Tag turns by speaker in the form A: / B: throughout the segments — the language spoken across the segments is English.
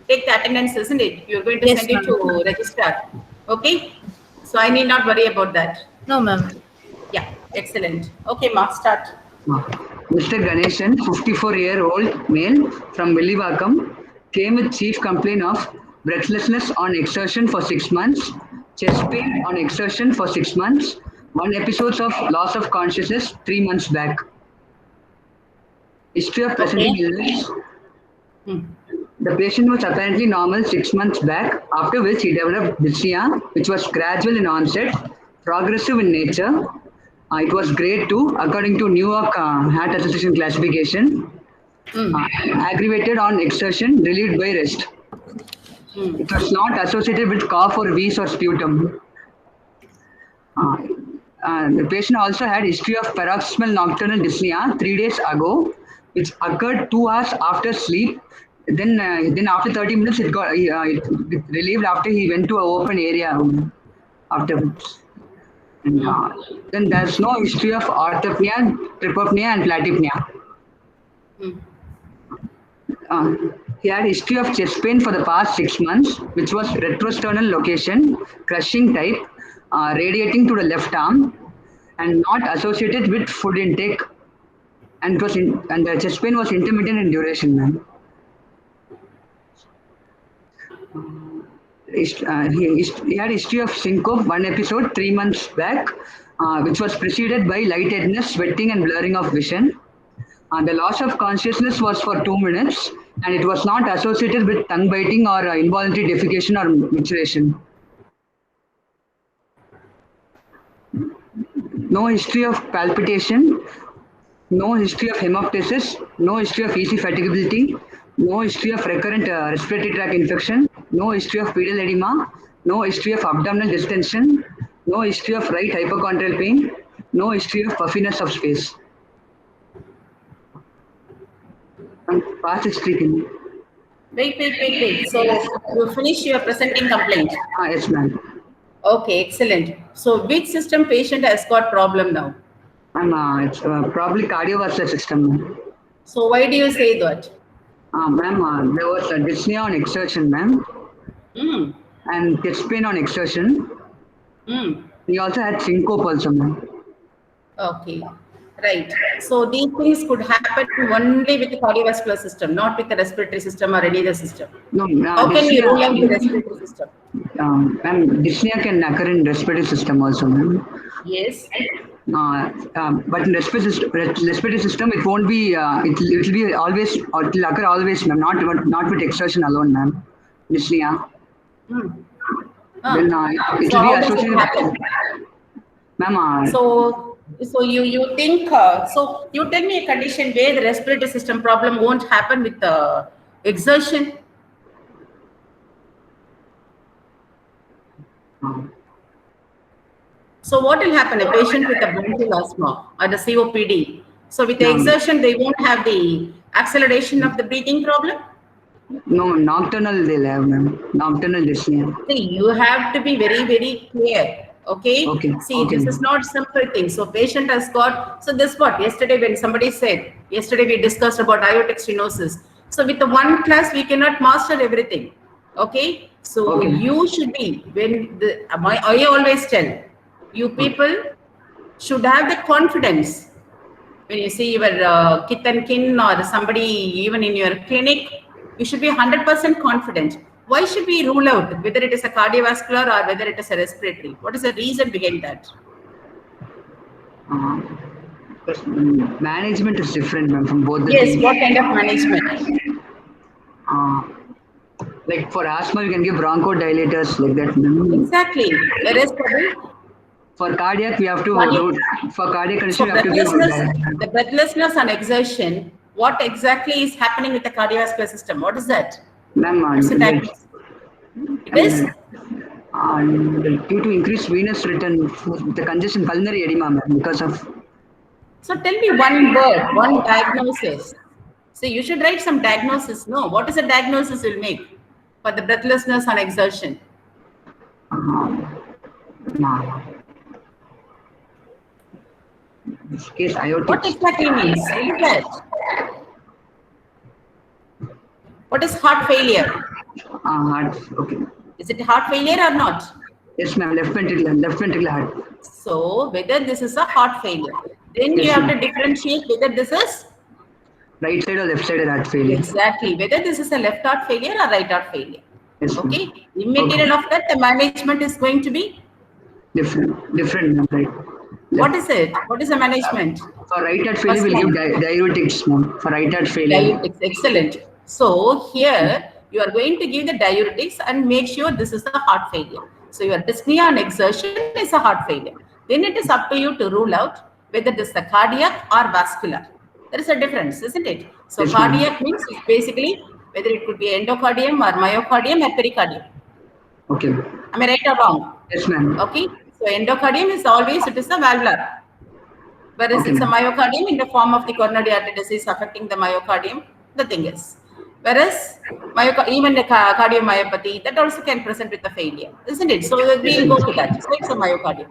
A: take the attendance, isn't it? You're going to
B: Yes,
A: send it
B: ma'am.
A: to register. Okay? So I need not worry about that.
B: No, ma'am.
A: Yeah, excellent. Okay, Ma, start.
C: Mr. Ganeshan, 54-year-old male from Villivakam, came with chief complaint of breathlessness on exertion for 6 months, chest pain on exertion for 6 months, 1 episode of loss of consciousness 3 months back. History of presenting illness. The patient was apparently normal 6 months back, after which he developed dyspnea, which was gradual in onset, progressive in nature. It was grade 2 according to New York Heart Association classification. Aggravated on exertion, relieved by rest. It was not associated with cough or wheeze or sputum. The patient also had history of paroxysmal nocturnal dyspnea 3 days ago, which occurred 2 hours after sleep. Then after 30 minutes, it relieved after he went to an open area afterwards. And, then there's no history of orthopnea, trypopnea, and platypnea. He had history of chest pain for the past 6 months, which was retrosternal location, crushing type, radiating to the left arm, and not associated with food intake. And the chest pain was intermittent in duration, ma'am. He had history of syncope, 1 episode 3 months back, which was preceded by lightheadedness, sweating, and blurring of vision. The loss of consciousness was for 2 minutes, and it was not associated with tongue biting or involuntary defecation or micturition. No history of palpitation, no history of hemoptysis, no history of easy fatigability, no history of recurrent respiratory tract infection, no history of pedal edema, no history of abdominal distension, no history of right hypochondrial pain, no history of puffiness of space. Past history.
A: Wait. So you finish your presenting complaint.
C: Yes, ma'am.
A: Okay, excellent. So which system patient has got problem now?
C: It's probably cardiovascular system, ma'am.
A: So why do you say that?
C: Ma'am, there was a dyspnea on exertion, ma'am. And chest pain on exertion. He also had syncope also, ma'am.
A: Okay, right. So these things could happen only with the cardiovascular system, not with the respiratory system or any other system.
C: No,
A: how can you rule out the respiratory system?
C: Ma'am, dyspnea can occur in respiratory system also, ma'am.
A: Yes.
C: But in respiratory system, it won't be. It will be always. Or it will occur always, ma'am. Not with exertion alone, ma'am. Dyspnea. Then it will be associated. Ma'am.
A: So you think? So you tell me a condition where the respiratory system problem won't happen with the exertion. So what will happen? A patient with a bronchial asthma or the COPD. So with the exertion, they won't have the acceleration of the breathing problem?
C: No, nocturnal they'll have, ma'am. Nocturnal dyspnea.
A: See, you have to be very, very clear. Okay? See,
C: okay.
A: This is not simple thing. So patient has got, so this what, yesterday when somebody said, yesterday we discussed about aortic stenosis. So with the one class, we cannot master everything. Okay? So you should be, I always tell, you people should have the confidence when you see your kith and kin or somebody even in your clinic, you should be 100% confident. Why should we rule out whether it is a cardiovascular or whether it is a respiratory? What is the reason behind that?
C: Management is different, ma'am, from both the
A: things. What kind of management?
C: Like for asthma, you can give bronchodilators like that, ma'am.
A: Exactly.
C: For cardiac, we have to do, for cardiac condition, we have to give
A: the breathlessness and exertion. What exactly is happening with the cardiovascular system? What is that?
C: Ma'am,
A: it is
C: due to increased venous return, the congestion, pulmonary edema, ma'am, because of.
A: So tell me one word, one diagnosis. So you should write some diagnosis. No, what is the diagnosis you'll make for the breathlessness and exertion?
C: This case, aortic.
A: What exactly means? What is heart failure?
C: Heart. Okay.
A: Is it heart failure or not?
C: Yes, ma'am. Left ventricular heart.
A: So whether this is a heart failure, then
C: Yes,
A: you have
C: ma'am.
A: to differentiate whether this is
C: Right side or left side heart failure.
A: exactly whether this is a left heart failure or right heart failure.
C: Yes, ma'am.
A: Okay. Immaterial of that, the management is going to be
C: Different, ma'am. Right.
A: what is it? What is the management?
C: For right heart failure,
A: First
C: we'll give
A: line.
C: diuretics, ma'am. For right heart failure.
A: Diuretics, excellent. So here you are going to give the diuretics and make sure this is a heart failure. So your dyspnea on exertion is a heart failure. Then it is up to you to rule out whether this is a cardiac or vascular. There is a difference, isn't it? So
C: Yes, ma'am.
A: cardiac means it's basically whether it could be endocardium or myocardium or pericardium.
C: Okay.
A: Am I right or wrong?
C: Yes, ma'am.
A: Okay. So endocardium is always, it is a valvular. Whereas
C: Okay,
A: it's a
C: ma'am.
A: myocardium in the form of the coronary artery disease affecting the myocardium, the thing is. Whereas even the cardiomyopathy, that also can present with a failure, isn't it? So we'll go to that. So it's a myocardium.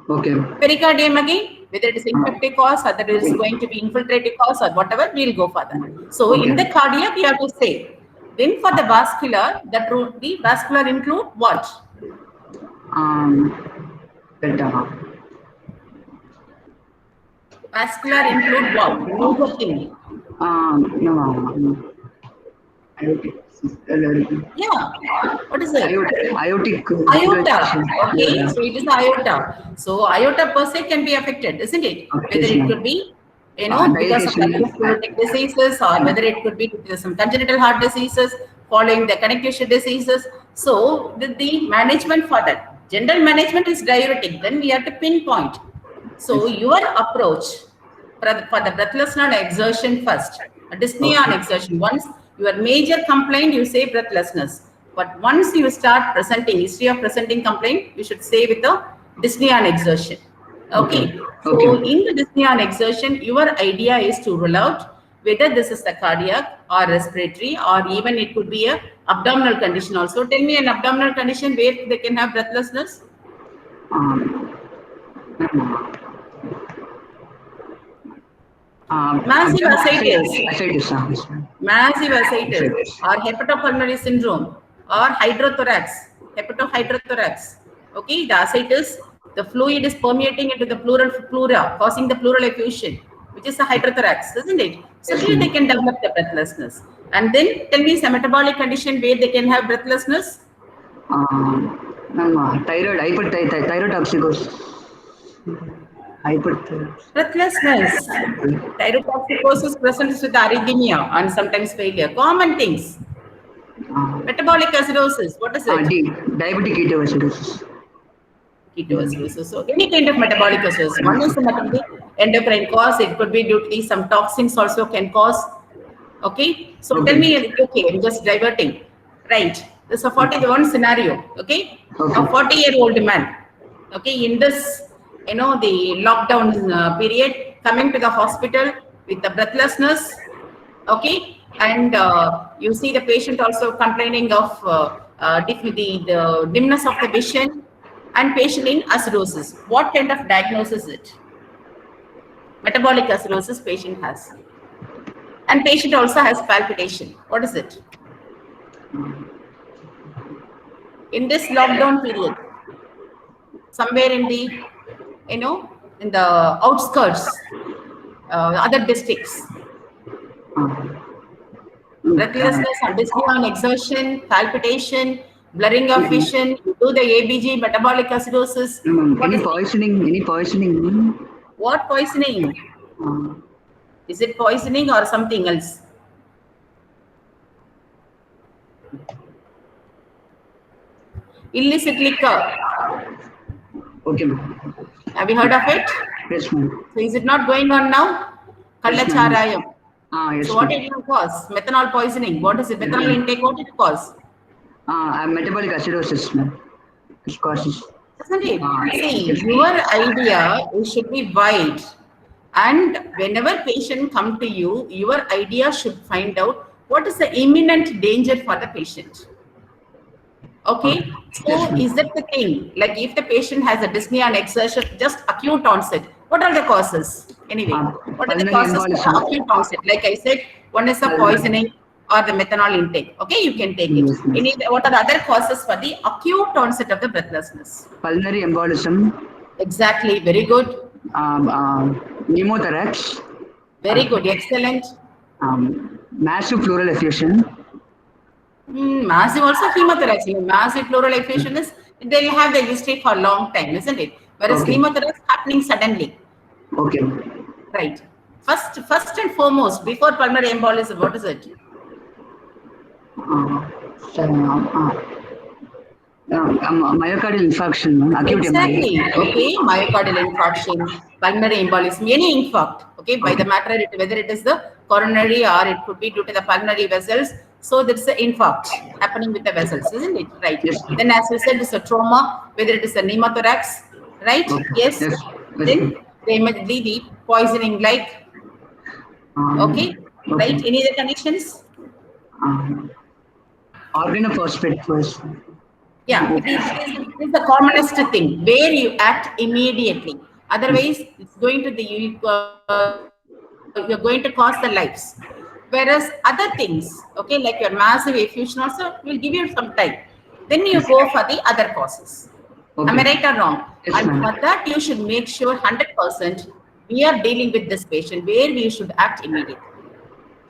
C: Okay.
A: Pericardium again, whether it is infective cause, whether it is going to be infiltrative cause or whatever, we'll go for that. So in the cardiac, you have to say. Then for the vascular, that would be vascular include what?
C: That,
A: Vascular include what? Major thing.
C: no.
A: Yeah. What is it?
C: Aortic.
A: Iota. Okay,
C: Yeah.
A: so it is iota. So iota per se can be affected, isn't it?
C: Okay,
A: Whether it
C: ma'am.
A: could be, because of
C: Dilatation.
A: atherosclerotic diseases, or whether it could be due to some congenital heart diseases, following the connective tissue diseases. So the management for that, general management is diuretic. Then we have to pinpoint. So your approach for the breathlessness on exertion first, dyspnea on exertion. Once your major complaint, you say breathlessness. But once you start presenting, history of presenting complaint, you should say with the dyspnea on exertion. Okay. So in the dyspnea on exertion, your idea is to rule out whether this is the cardiac or respiratory, or even it could be a abdominal condition also. Tell me an abdominal condition where they can have breathlessness. Massive ascites. Massive ascites or hepatopulmonary syndrome or hydrothorax, hepatohydrothorax. Okay, the ascites, the fluid is permeating into the pleural pleura, causing the pleural effusion, which is a hydrothorax, isn't it? So here they can develop the breathlessness. And then tell me some metabolic condition where they can have breathlessness.
C: Thyroid, thyrotoxicosis.
A: Breathlessness. Thyrotoxicosis presents with arrhythmia and sometimes failure. Common things. Metabolic acidosis. What is it?
C: Diabetic ketoacidosis.
A: Ketoacidosis. So any kind of metabolic acidosis. One is the metabolic endocrine cause. It could be due to some toxins also can cause. Okay. So tell me, okay, I'm just diverting. Right. This is a 41 scenario. Okay. A 40-year-old man. Okay. In this, the lockdown period, coming to the hospital with the breathlessness. Okay. And you see the patient also complaining of the dimness of the vision and patient in acidosis. What kind of diagnosis is it? Metabolic acidosis patient has. And patient also has palpitation. What is it? In this lockdown period, somewhere in the, in the outskirts, other districts, breathlessness, dyspnea on exertion, palpitation, blurring of vision, you do the ABG, metabolic acidosis.
C: Any poisoning?
A: What poisoning? Is it poisoning or something else? Illicit liquor.
C: Okay, ma'am.
A: Have you heard of it?
C: Yes, ma'am.
A: So is it not going on now? Kallacharayam.
C: Yes,
A: so what did it cause? Methanol poisoning. What is it? Methanol intake, what did it cause?
C: Metabolic acidosis, ma'am. It causes.
A: Isn't it? See, your idea should be wide. And whenever patient come to you, your idea should find out what is the imminent danger for the patient. Okay, so is that the thing? Like if the patient has a dyspnea on exertion, just acute onset, what are the causes? Anyway, what are the causes for acute onset? Like I said, one is a poisoning or the methanol intake. Okay, you can take it.
C: Yes, yes.
A: What are the other causes for the acute onset of the breathlessness?
C: Pulmonary embolism,
A: Exactly, very good.
C: pneumothorax,
A: Very good, excellent.
C: massive pleural effusion,
A: Massive also chemothorax. Massive pleural effusion is, they'll have the history for a long time, isn't it? Whereas
C: Okay.
A: pneumothorax happening suddenly.
C: okay,
A: Right. First and foremost, before pulmonary embolism, what is it?
C: myocardial infarction, acute
A: Exactly.
C: MI.
A: Okay. Myocardial infarction, pulmonary embolism, any infarct. Okay. By the matter, whether it is the coronary or it could be due to the pulmonary vessels. So there's an infarct happening with the vessels, isn't it? Right.
C: Yes.
A: Then, as we said, it's a trauma, whether it is a pneumothorax, right?
C: Okay.
A: Yes.
C: Yes.
A: Then they might be the poisoning, like, okay. Right. Any other conditions?
C: Organophosphate first.
A: Yeah, it is the commonest thing where you act immediately. Otherwise, it's going to you're going to cost the lives. Whereas other things, okay, like your massive effusion also will give you some time. Then you go for the other causes.
C: Okay.
A: Am I right or wrong?
C: Yes,
A: And
C: ma'am.
A: for that, you should make sure 100% we are dealing with this patient where we should act immediately.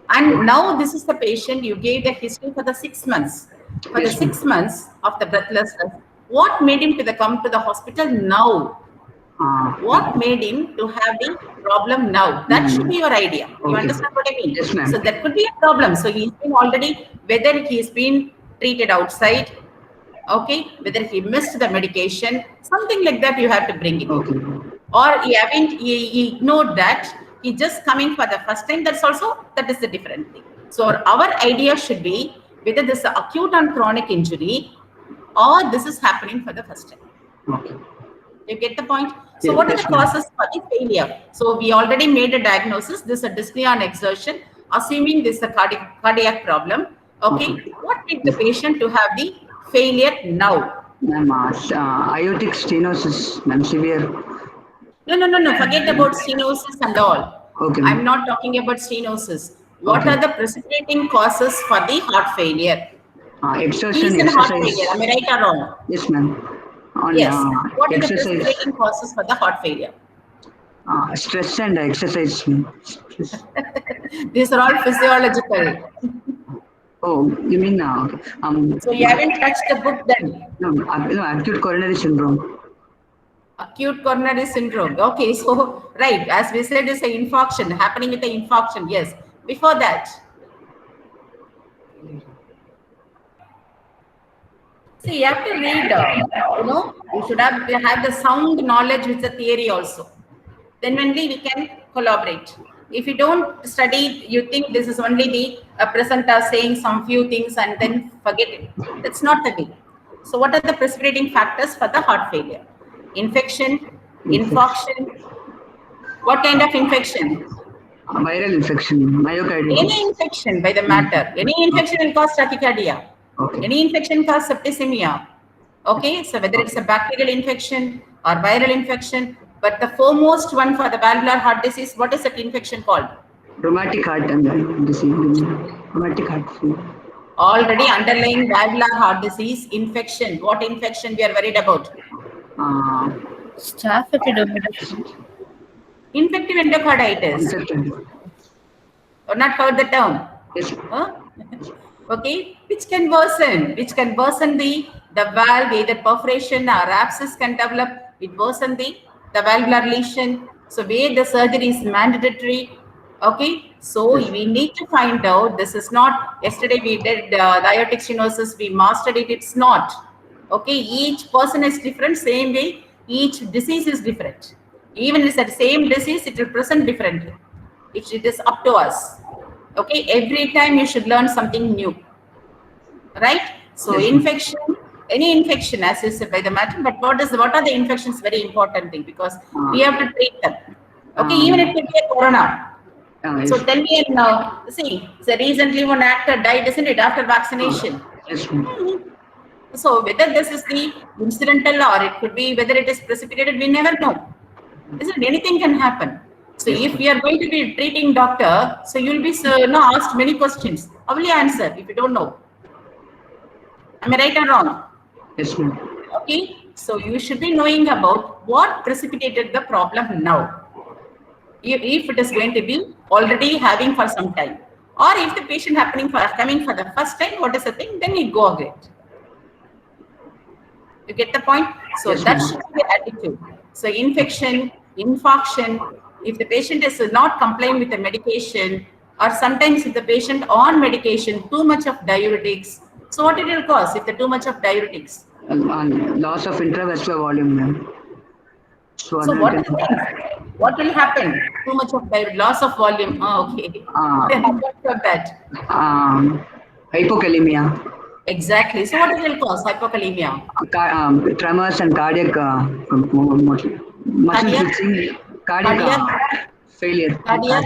A: And now this is the patient, you gave the history for the 6 months. For the
C: Yes, ma'am.
A: 6 months of the breathlessness, what made him to come to the hospital now? What made him to have the problem now? That should be your idea. You
C: Okay.
A: understand what I mean?
C: Yes, ma'am.
A: So that could be a problem. So he's been already, whether he's been treated outside, okay, whether he missed the medication, something like that you have to bring it.
C: Okay.
A: Or he ignored that, he just coming for the first time, that is a different thing. So our idea should be whether this is acute and chronic injury or this is happening for the first time.
C: Okay.
A: You get the point? So
C: Yeah,
A: what are
C: yes,
A: the
C: ma'am.
A: causes for the failure? So we already made a diagnosis, this is a dyspnea on exertion, assuming this is a cardiac problem. Okay, what made the patient to have the failure now?
C: Ma'am, aortic stenosis, ma'am, severe.
A: No. Forget about stenosis and all.
C: Okay.
A: I'm not talking about stenosis. What
C: Okay.
A: are the precipitating causes for the heart failure?
C: Exertion,
A: He's in heart
C: exercise.
A: failure. Am I right or wrong?
C: Yes, ma'am. On
A: Yes. What are the
C: exercise,
A: precipitating causes for the heart failure?
C: stress and exercise. Stress.
A: These are all physiological.
C: Oh, you mean okay.
A: So you haven't touched the book then.
C: No, acute coronary syndrome.
A: Acute coronary syndrome. Okay, so right, as we said, it's an infarction happening with the infarction. Yes. Before that, see, you have to read. You should have the sound knowledge with the theory also. Then only we can collaborate. If you don't study, you think this is only the presenter saying some few things and then forget it. That's not the way. So, what are the precipitating factors for the heart failure? Infection, infarction. What kind of infection?
C: Viral infection, myocarditis.
A: Any infection by the matter. Any infection will cause tachycardia.
C: Okay.
A: Any infection cause septicemia. Okay, so whether it's a bacterial infection or viral infection, but the foremost one for the valvular heart disease, what is that infection called?
C: Rheumatic heart disease. Rheumatic heart disease.
A: Already underlying valvular heart disease infection. What infection we are worried about?
B: Staph epidermidis.
A: Infective endocarditis. Or not heard the term?
C: Yes.
A: Huh? Okay, which can worsen the valve, either perforation or abscess can develop, it worsen the valvular lesion. So where the surgery is mandatory. Okay, so we need to find out, this is not, yesterday we did the aortic stenosis, we mastered it, it's not. Okay, each person is different, same way, each disease is different. Even if it's the same disease, it will present differently. It is up to us. Okay, every time you should learn something new, right? So infection, any infection, as you said by the matter, but what are the infections? Very important thing, because we have to treat them. Okay, even it could be a corona. So tell me now, see, so recently one actor died, isn't it, after vaccination?
C: Yes.
A: So whether this is the incidental or it could be whether it is precipitated, we never know. Isn't it? Anything can happen. So if we are going to be treating doctor, so you'll be asked many questions. How will you answer if you don't know? Am I right or wrong?
C: Yes, ma'am.
A: Okay, so you should be knowing about what precipitated the problem now. If it is going to be already having for some time, or if the patient coming for the first time, what is the thing? Then you go again. You get the point? So
C: Yes,
A: that
C: ma'am.
A: should be the attitude. So infection, infarction, if the patient is not complying with the medication, or sometimes if the patient on medication, too much of diuretics. So what it will cause if the too much of diuretics?
C: Loss of intravascular volume, ma'am.
A: So what are the things? What will happen? Too much of loss of volume. Oh, okay. Then apart from that.
C: Hypokalemia.
A: Exactly. So what it will cause? Hypokalemia.
C: Tremors and cardiac muscle
A: Cardiac?
C: fixing, cardiac failure.
A: Cardiac?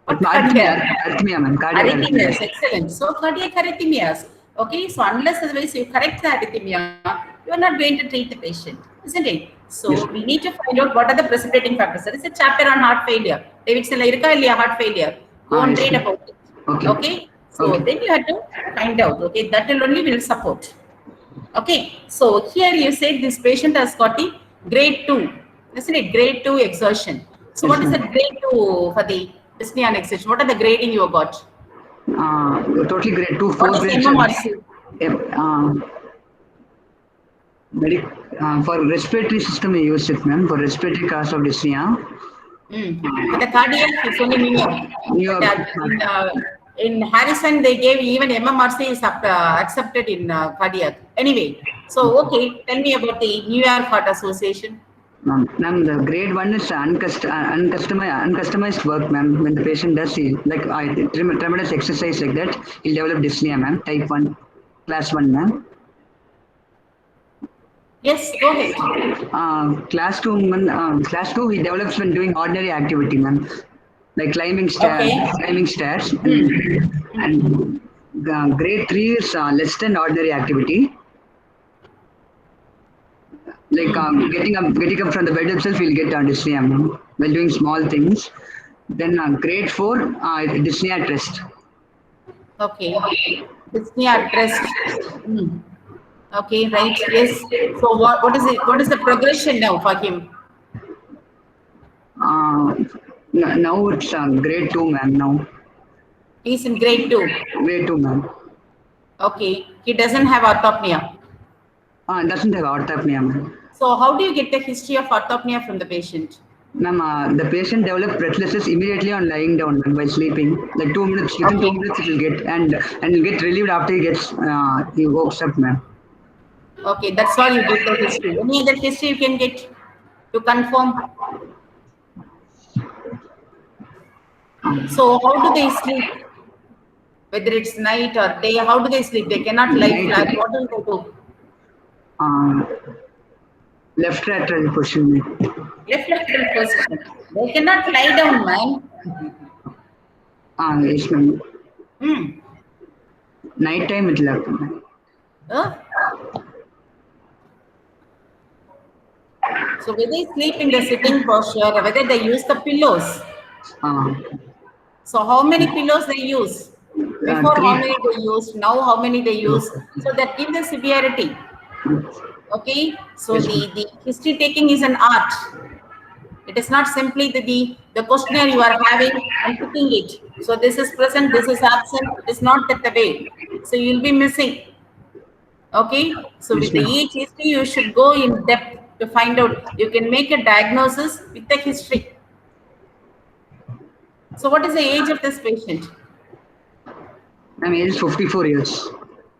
A: What
C: Arrhythmia,
A: cardiac?
C: arrhythmia, ma'am. Cardiac
A: Arrhythmias,
C: arrhythmia.
A: excellent. So cardiac arrhythmias. Okay, so unless otherwise you correct the arrhythmia, you are not going to treat the patient, isn't it? So
C: Yes.
A: we need to find out what are the precipitating factors. There is a chapter on heart failure. Davidson heart failure. Go and
C: Yes,
A: read
C: ma'am.
A: about it.
C: Okay.
A: Okay. So
C: Okay.
A: then you have to find out. Okay, that will only will support. Okay. So here you said this patient has got the grade 2, isn't it? Grade 2 exertion. So
C: Yes,
A: what is the
C: ma'am.
A: grade 2 for the dyspnea and exertion? What are the grading you got?
C: Totally grade 2, 4
A: What is
C: grades.
A: MMRC?
C: For respiratory system, we use it, ma'am. For respiratory cause of dyspnea.
A: For the cardiac, it's only New York.
C: New York.
A: But, in Harrison, they gave even MMRC is accepted in cardiac. Anyway, so okay, tell me about the New York Heart Association.
C: Ma'am, the grade 1 is uncustomized work, ma'am. When the patient does tremendous exercise like that, he'll develop dyspnea, ma'am. Type 1, class 1, ma'am.
A: Yes, go ahead.
C: Class 2, class 2, he develops when doing ordinary activity, ma'am. Like climbing stairs, and grade 3 is less than ordinary activity. Like getting up from the bed itself, he'll get dyspnea, ma'am, while doing small things. Then grade 4, dyspnea at rest.
A: Okay, dyspnea at rest. Okay, right. Yes. So what is it? What is the progression now for him?
C: Now it's grade 2, ma'am. Now.
A: He's in grade 2.
C: Grade 2, ma'am.
A: Okay. He doesn't have orthopnea.
C: Doesn't have orthopnea, ma'am.
A: So how do you get the history of orthopnea from the patient?
C: Ma'am, the patient developed breathlessness immediately on lying down, ma'am, while sleeping. Like 2 minutes, within 2 minutes it will get, and will get relieved after he wakes up, ma'am.
A: Okay, that's all you get the history. Any other history you can get to confirm? So how do they sleep? Whether it's night or day, how do they sleep? They cannot lie flat. What do they do?
C: Left lateral position, ma'am.
A: Left lateral position. They cannot lie down, man.
C: Yes, ma'am. Night time it will happen, ma'am.
A: So whether they sleep in the sitting posture or whether they use the pillows. So how many pillows they use? Before how many they used, now how many they use. So that gives the severity. Okay. So the history taking is an art. It is not simply the questionnaire you are having and putting it. So this is present, this is absent. It is not that way. So you will be missing. Okay. So with each history, you should go in depth to find out. You can make a diagnosis with the history. So what is the age of this patient?
C: My age is 54 years.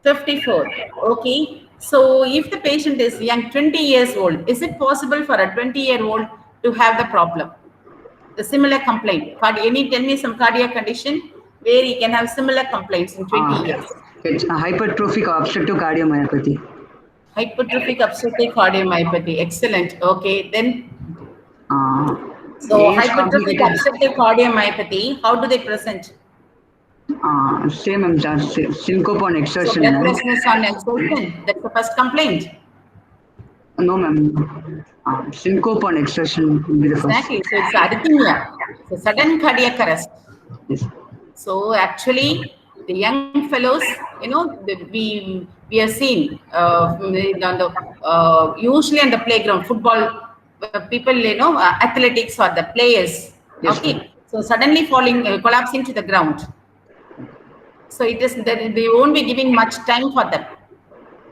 A: 54. Okay. So if the patient is young, 20 years old, is it possible for a 20-year-old to have the problem? The similar complaint. Tell me some cardiac condition where he can have similar complaints in 20 years.
C: It's a hypertrophic obstructive cardiomyopathy.
A: Hypertrophic obstructive cardiomyopathy. Excellent. Okay. Then. So hypertrophic obstructive cardiomyopathy, how do they present?
C: Same syncope on exertion.
A: So breathlessness on exertion. That's the first complaint.
C: No, ma'am. Syncope on exertion will be the first.
A: Exactly. So it's arrhythmia. So sudden cardiac arrest.
C: Yes.
A: So actually, the young fellows, we are seen usually on the playground, football, people, athletics or the players.
C: Yes,
A: Okay,
C: ma'am.
A: so suddenly falling, collapsing to the ground. So it is that they won't be giving much time for them.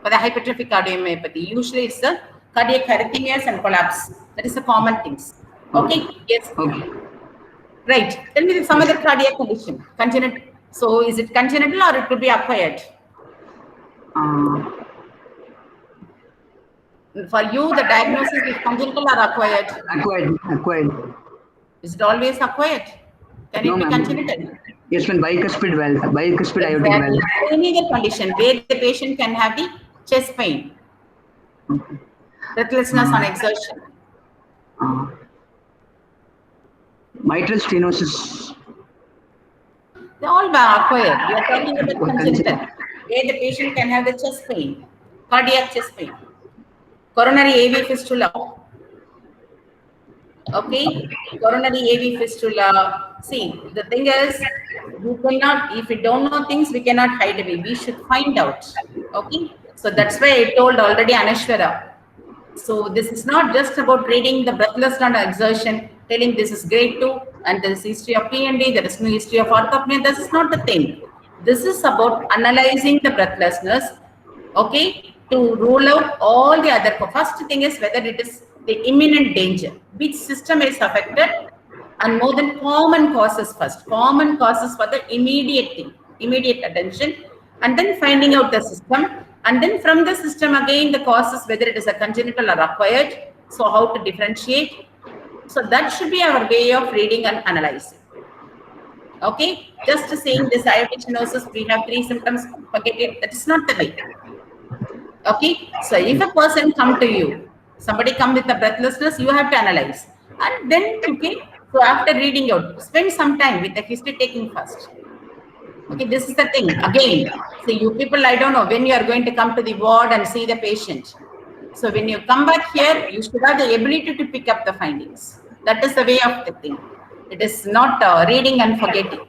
A: For the hypertrophic cardiomyopathy, usually it's the cardiac arrhythmias and collapse. That is the common things. Okay, yes.
C: Okay.
A: Right. Tell me some other cardiac condition. Congenital. So is it congenital or it could be acquired? For you, the diagnosis is congenital or acquired?
C: Acquired.
A: Is it always acquired? Can
C: No,
A: it be
C: ma'am.
A: congenital?
C: Yes, when bicuspid valve, bicuspid aortic
A: Exactly.
C: valve.
A: Any other condition where the patient can have the chest pain, breathlessness on exertion.
C: Mitral stenosis.
A: They all are acquired. We are talking about congenital, where the patient can have the chest pain, cardiac chest pain, coronary AV fistula. Okay, coronary AV fistula. See, the thing is, you cannot, if we don't know things, we cannot hide away. We should find out. Okay, so that's why I told already Anashwara. So this is not just about reading the breathless on exertion, telling this is grade 2 and there is history of PND, there is no history of orthopnea. This is not the thing. This is about analyzing the breathlessness, okay, to rule out all the other. First thing is whether it is the imminent danger, which system is affected, and more than common causes first. Common causes for the immediate thing, immediate attention, and then finding out the system. And then from the system again, the causes, whether it is a congenital or acquired. So how to differentiate. So that should be our way of reading and analyzing. Okay, just saying this aortic stenosis, we have 3 symptoms, forget it. That is not the way. Okay, so if a person come to you, somebody come with a breathlessness, you have to analyze. And then, okay, so after reading out, spend some time with the history taking first. Okay, this is the thing. Again, so you people, I don't know when you are going to come to the ward and see the patient. So when you come back here, you should have the ability to pick up the findings. That is the way of the thing. It is not reading and forgetting.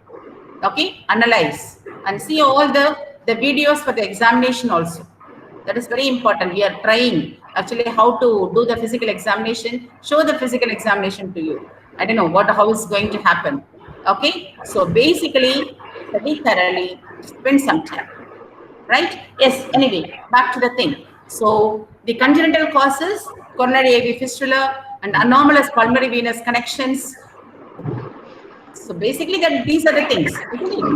A: Okay, analyze and see all the videos for the examination also. That is very important. We are trying actually how to do the physical examination, show the physical examination to you. I don't know how is going to happen. Okay, so basically, study thoroughly, spend some time, right? Yes, anyway, back to the thing. So the congenital causes, coronary AV fistula and anomalous pulmonary venous connections. So basically these are the things.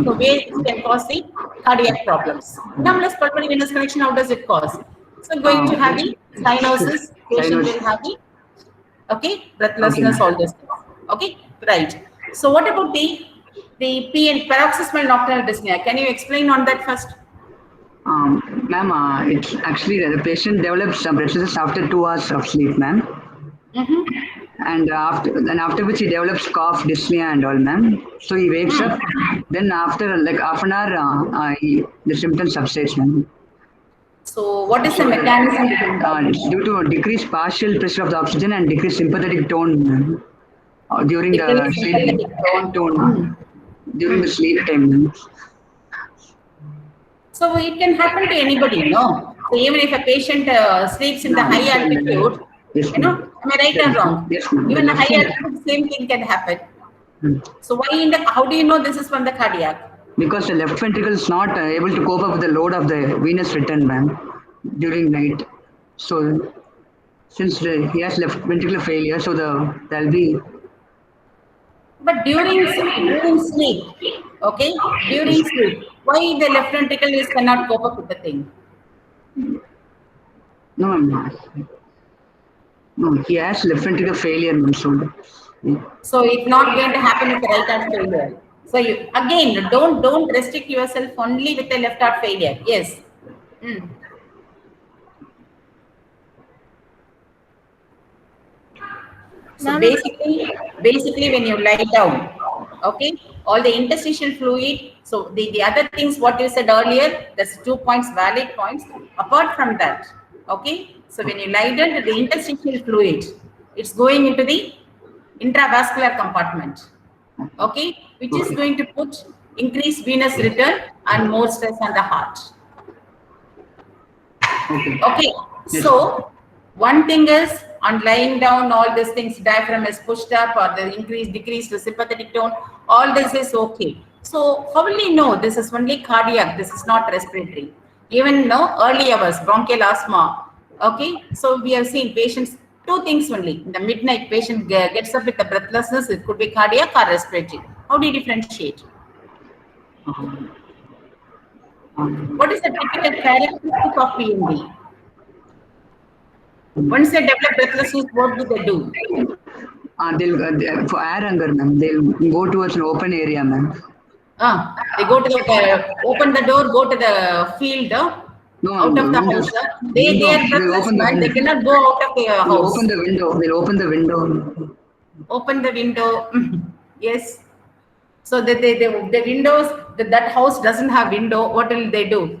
A: So where it can cause the cardiac problems. Anomalous pulmonary venous connection, how does it cause? So going to have the cyanosis, patient will have the, okay, breathlessness, all this. Okay, right. So what about the PN, paroxysmal nocturnal dyspnea? Can you explain on that first?
C: Ma'am, it's actually the patient develops some breathlessness after 2 hours of sleep, ma'am. And after which he develops cough, dyspnea, and all, ma'am. So he wakes up. Then after like half an hour, the symptoms subsides, ma'am.
A: So what is the mechanism?
C: It's due to decreased partial pressure of the oxygen and decreased sympathetic tone, ma'am. During the sleep tone. During the sleep time.
A: So it can happen to anybody, no? So even if a patient sleeps in the high altitude,
C: yes,
A: am I right or wrong?
C: Yes, ma'am.
A: Even the high altitude, same thing can happen. So why how do you know this is from the cardiac?
C: Because the left ventricle is not able to cope up with the load of the venous return, ma'am, during night. So since he has left ventricular failure, so there'll be.
A: But during sleep, okay, during sleep, why the left ventricle cannot cope up with the thing?
C: No, ma'am. No, he has left ventricular failure, ma'am.
A: So it's not going to happen with the right heart failure. So you again don't restrict yourself only with the left heart failure. Yes. So basically when you lie down, okay, all the interstitial fluid. So the other things what you said earlier, there's 2 points, valid points. Apart from that, okay. So when you lie down, the interstitial fluid, it's going into the intravascular compartment, okay, which is going to put increased venous return, and more stress on the heart. Okay, so one thing is on lying down, all these things, diaphragm is pushed up or the decreased the sympathetic tone, all this is okay. So how will you know this is only cardiac, this is not respiratory? Even no early hours, bronchial asthma. Okay, so we have seen patients, two things only. In the midnight, patient gets up with the breathlessness, it could be cardiac or respiratory. How do you differentiate? What is the typical characteristic of PNV? Once they develop breathlessness, what do they do?
C: For air hunger, ma'am, they'll go towards an open area, ma'am.
A: They go to the open the door, go to the field,
C: No,
A: out of the
C: windows.
A: house. They are breathless, man. They cannot go out of their
C: They'll
A: house.
C: open the window. They'll open the window.
A: Open the window. Yes. So the windows, that house doesn't have window. What will they do?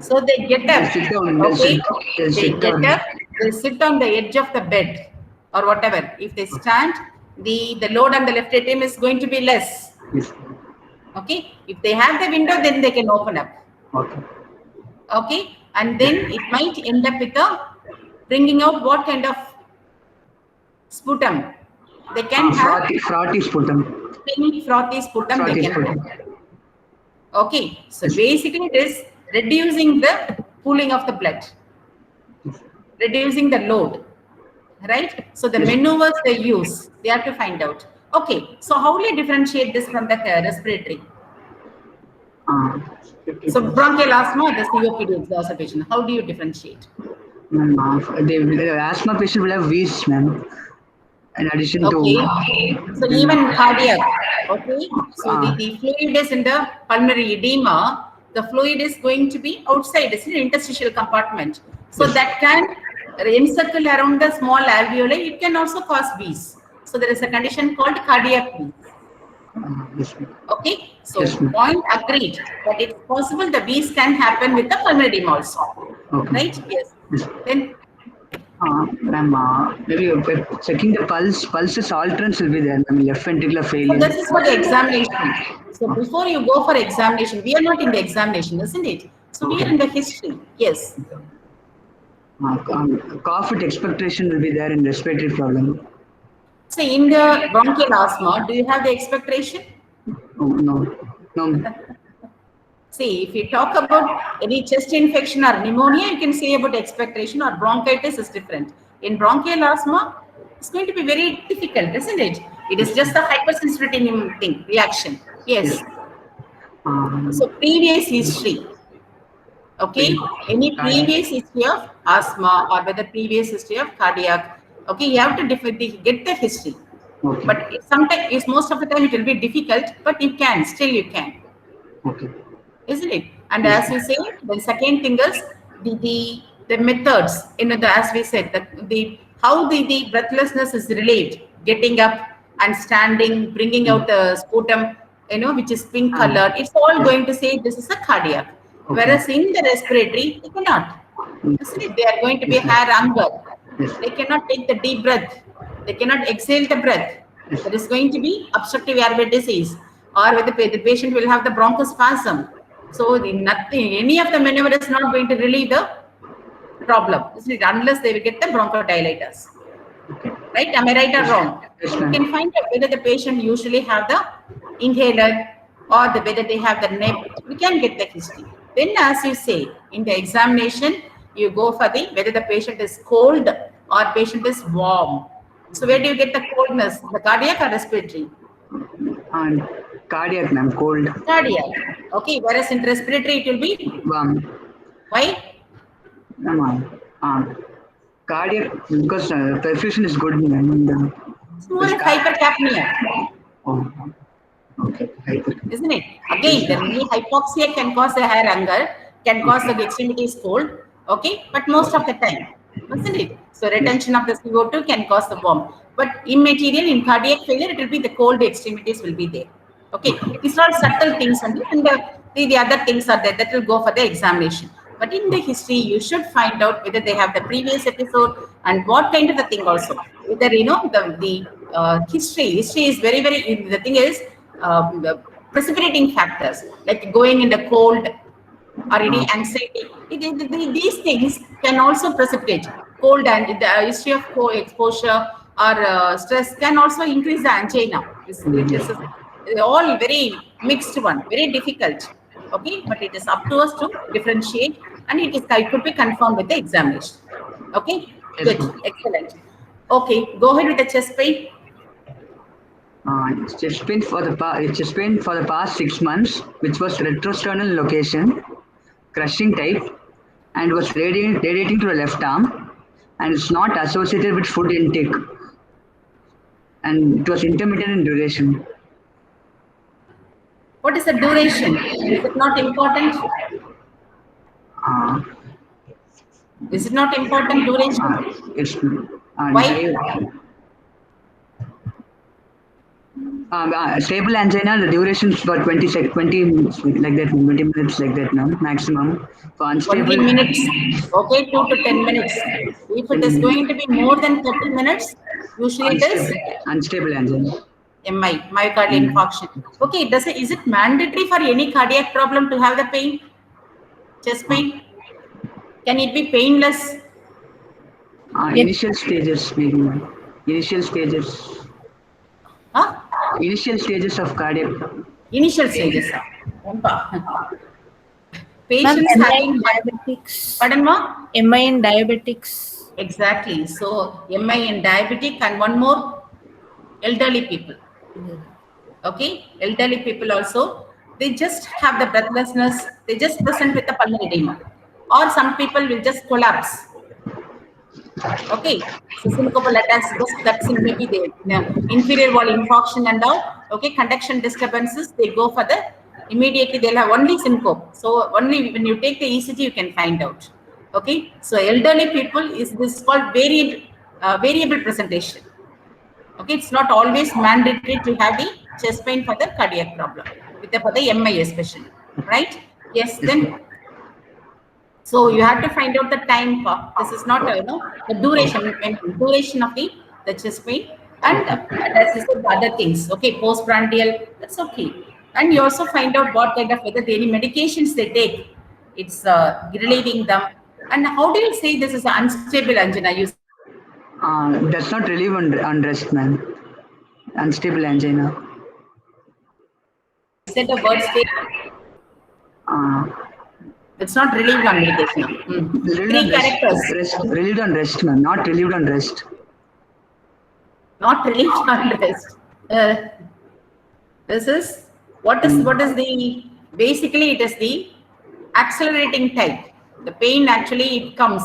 A: So they get up.
C: They'll sit down.
A: Okay.
C: They'll
A: They
C: sit down.
A: get up. They sit on the edge of the bed or whatever. If they stand, the load on the left atrium is going to be less.
C: Yes.
A: Okay. If they have the window, then they can open up.
C: Okay.
A: Okay. And then it might end up with bringing out what kind of sputum. They can have
C: frothy sputum.
A: frothy sputum.
C: Frothy
A: They can
C: sputum.
A: have. Okay. So basically it is reducing the pooling of the blood, reducing the load, right? So the maneuvers they use, they have to find out. Okay. So how will you differentiate this from the respiratory? So bronchial asthma, the COPD exacerbation, how do you differentiate?
C: The asthma patient will have wheeze, ma'am. In addition
A: Okay.
C: to.
A: So even cardiac. Okay. So the fluid is in the pulmonary edema. The fluid is going to be outside. It's an interstitial compartment. So that can encircle around the small alveoli. It can also cause wheeze. So there is a condition called cardiac wheeze.
C: Yes, ma'am.
A: Okay. So
C: Yes, ma'am.
A: point agreed. But it's possible the wheeze can happen with the pulmonary edema also.
C: Okay.
A: Right? Yes.
C: Yes.
A: Then
C: Ma'am, maybe checking the pulses alterance will be there, ma'am. Left ventricular
A: so
C: failure.
A: this is for the examination. So before you go for examination, we are not in the examination, isn't it? So we are in the history. Yes.
C: Cough with expectoration will be there in respiratory problem.
A: So in the bronchial asthma, do you have the expectoration?
C: Oh, no.
A: See, if you talk about any chest infection or pneumonia, you can say about expectoration, or bronchitis is different. In bronchial asthma, it's going to be very difficult, isn't it? It is just a hypersensitivity thing, reaction. Yes. So previous history. Okay. Any previous history of asthma or whether previous history of cardiac. Okay, you have to get the history.
C: Okay.
A: But sometimes, most of the time, it will be difficult, but you can, still you can.
C: Okay.
A: Isn't it? And as you say, the second thing is the methods, as we said, how the breathlessness is relieved, getting up and standing, bringing out the sputum, which is pink colored. It's all going to say this is a cardiac.
C: Okay.
A: Whereas in the respiratory, they cannot. Isn't it? They are going to be hair hunger. They cannot take the deep breath. They cannot exhale the breath. There is going to be obstructive airway disease, or whether the patient will have the bronchospasm. So any of the maneuver is not going to relieve the problem, isn't it? Unless they will get the bronchodilators.
C: Okay.
A: Right? Am I right or wrong?
C: Yes,
A: You
C: ma'am.
A: can find out whether the patient usually have the inhaler or whether they have the NEP. We can get the history. Then, as you say, in the examination, you go for whether the patient is cold or patient is warm. So where do you get the coldness? The cardiac or respiratory?
C: And cardiac, ma'am, cold.
A: Cardiac. Okay. Whereas in respiratory, it will be why?
C: Cardiac, because perfusion is good, ma'am.
A: It's more like hypercapnia,
C: Oh, okay.
A: isn't it? Again, the hypoxia can cause a hair hunger, can cause the extremities cold. Okay, but most of the time, isn't it? So retention of the CO2 can cause the warm. But immaterial in cardiac failure, it will be the cold extremities will be there. Okay, these are subtle things, and the other things are there that will go for the examination. But in the history, you should find out whether they have the previous episode and what kind of the thing also. Whether the history is very, very. The thing is, the precipitating factors, like going in the cold or any anxiety. These things can also precipitate cold, and the history of co-exposure or stress can also increase the angina. It is all very mixed one, very difficult. Okay, but it is up to us to differentiate, and it could be confirmed with the examination. Okay,
C: Yes,
A: good,
C: ma'am.
A: excellent. Okay, go ahead with the chest pain.
C: Chest pain for the past 6 months, which was retrosternal location, crushing type, and was radiating to the left arm, and it's not associated with food intake, and it was intermittent in duration.
A: What is the duration? Is it not important?
C: Uh,
A: Is it not important duration?
C: it's
A: Why?
C: Stable angina, the duration is about 20 minutes, like that, 20 minutes like that now, maximum. For
A: 20
C: unstable,
A: minutes. Okay, 2 to 10 minutes. If it is going to be more than 30 minutes, usually it is
C: unstable angina.
A: MI, myocardial infarction. Okay, is it mandatory for any cardiac problem to have the pain? Chest pain? Can it be painless?
C: Initial stages, maybe. Initial stages.
A: Huh?
C: Initial stages of cardiac.
A: Initial stages. Patients
B: Ma'am,
A: having
B: diabetics.
A: Pardon, ma?
B: MI in diabetics.
A: Exactly. So MI in diabetic, and one more, elderly people. Okay, elderly people also, they just have the breathlessness, they just present with the pulmonary edema, or some people will just collapse. Okay, so syncopal attacks, that's in maybe the inferior wall infarction and all. Okay, conduction disturbances, they go for the immediately, they'll have only syncope. So only when you take the ECG, you can find out. Okay, so elderly people is this called variable presentation. Okay, it's not always mandatory to have the chest pain for the cardiac problem, for the MI especially, right? Yes, then. So you have to find out the time. This is not, the duration of the chest pain, and as I said, other things. Okay, postprandial, that's okay. And you also find out what kind of, whether any medications they take, it's relieving them. And how do you say this is an unstable angina? You
C: Does not relieve on rest, man. Unstable angina.
A: said the word state. It's not relieved on medication. Three characters.
C: Relieved on rest, man. Not relieved on rest.
A: Not relieved on rest. This is what is the, basically it is the accelerating type. The pain actually, it comes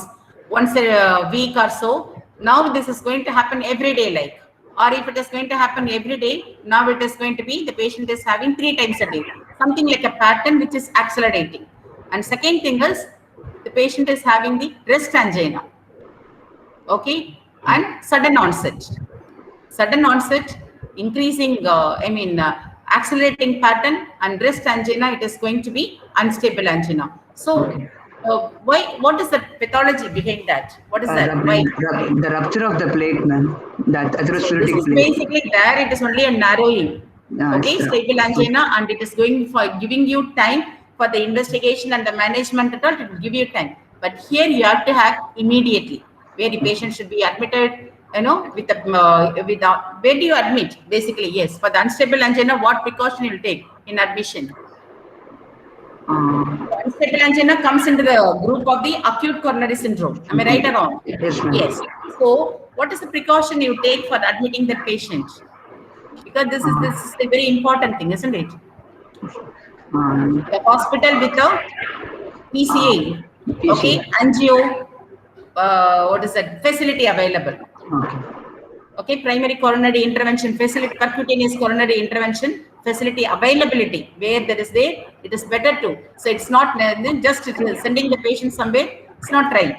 A: once a week or so. Now this is going to happen every day, like, or if it is going to happen every day, now it is going to be the patient is having 3 times a day, something like a pattern which is accelerating. And second thing is, the patient is having the rest angina. Okay, and sudden onset. Sudden onset, increasing, accelerating pattern, and rest angina, it is going to be unstable angina. So, what is the pathology behind that? What is that? Why?
C: The rupture of the plate, man. That atherosclerotic
A: This is
C: plate.
A: basically there, it is only a narrowing. Okay, stable angina, and it is going for giving you time for the investigation and the management at all, to give you time. But here you have to have immediately, where the patient should be admitted, with where do you admit? Basically, yes, for the unstable angina, what precaution you will take in admission? Unstable angina comes into the group of the acute coronary syndrome. Am I right or wrong?
C: Yes, ma'am.
A: Yes. So, what is the precaution you take for admitting the patient? Because this is a very important thing, isn't it? The hospital with a PCA, okay, angio, what is that, facility available. Okay, primary coronary intervention facility, percutaneous coronary intervention facility availability, where there is there, it is better to. So it's not just sending the patient somewhere, it's not right.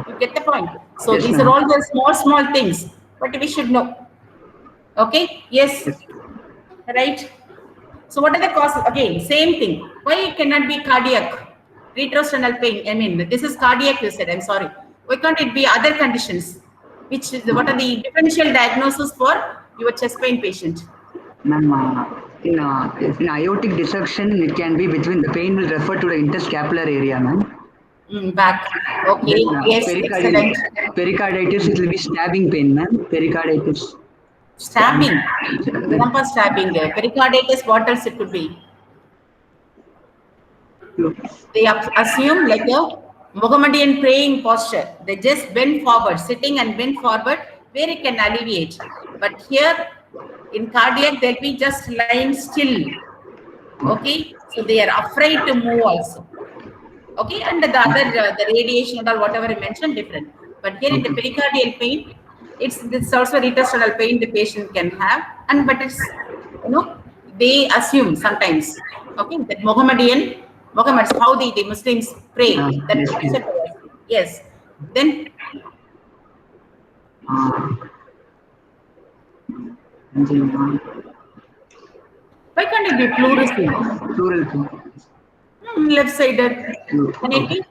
A: You get the point? So
C: yes,
A: these are all the small things, but we should know. Okay, yes, right. So what are the causes? Again, same thing. Why it cannot be cardiac? Retrosternal pain. This is cardiac, you said. I'm sorry. Why can't it be other conditions? What are the differential diagnosis for your chest pain patient?
C: Ma'am, in aortic dissection, it can be between the pain will refer to the interscapular area, ma'am.
A: Back. Okay.
C: Then,
A: Yes. Excellent.
C: pericarditis, it will be stabbing pain, ma'am. Pericarditis.
A: Stabbing. Grandpa stabbing. Pericarditis. What else it could be? They assume like a Mohammedan praying posture. They just bend forward, sitting and bend forward, where it can alleviate. But here in cardiac, they'll be just lying still. Okay, so they are afraid to move also. Okay, and the other, the radiation or whatever I mentioned, different. But here in the pericardial pain, it's also retrosternal pain the patient can have, and but it's they assume sometimes. Okay, that Mohammed, how the Muslims pray. Yes. Then why can't it be pleurisy?
C: Pleural.
A: Left-sided. Can it be?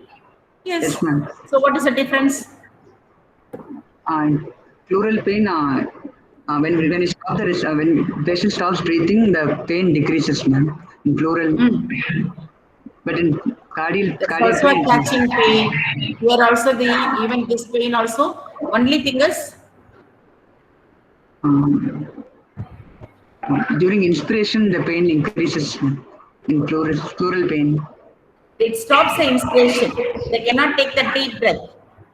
A: Yes.
C: Ma'am.
A: So what is the difference?
C: Pleural pain. When you stop when patient stops breathing, the pain decreases, ma'am. In pleural. But in cardiac
A: also
C: pain,
A: a catching pain. Here also even this pain also. Only thing is
C: during inspiration the pain increases in pleural pain.
A: It stops the inspiration. They cannot take the deep breath.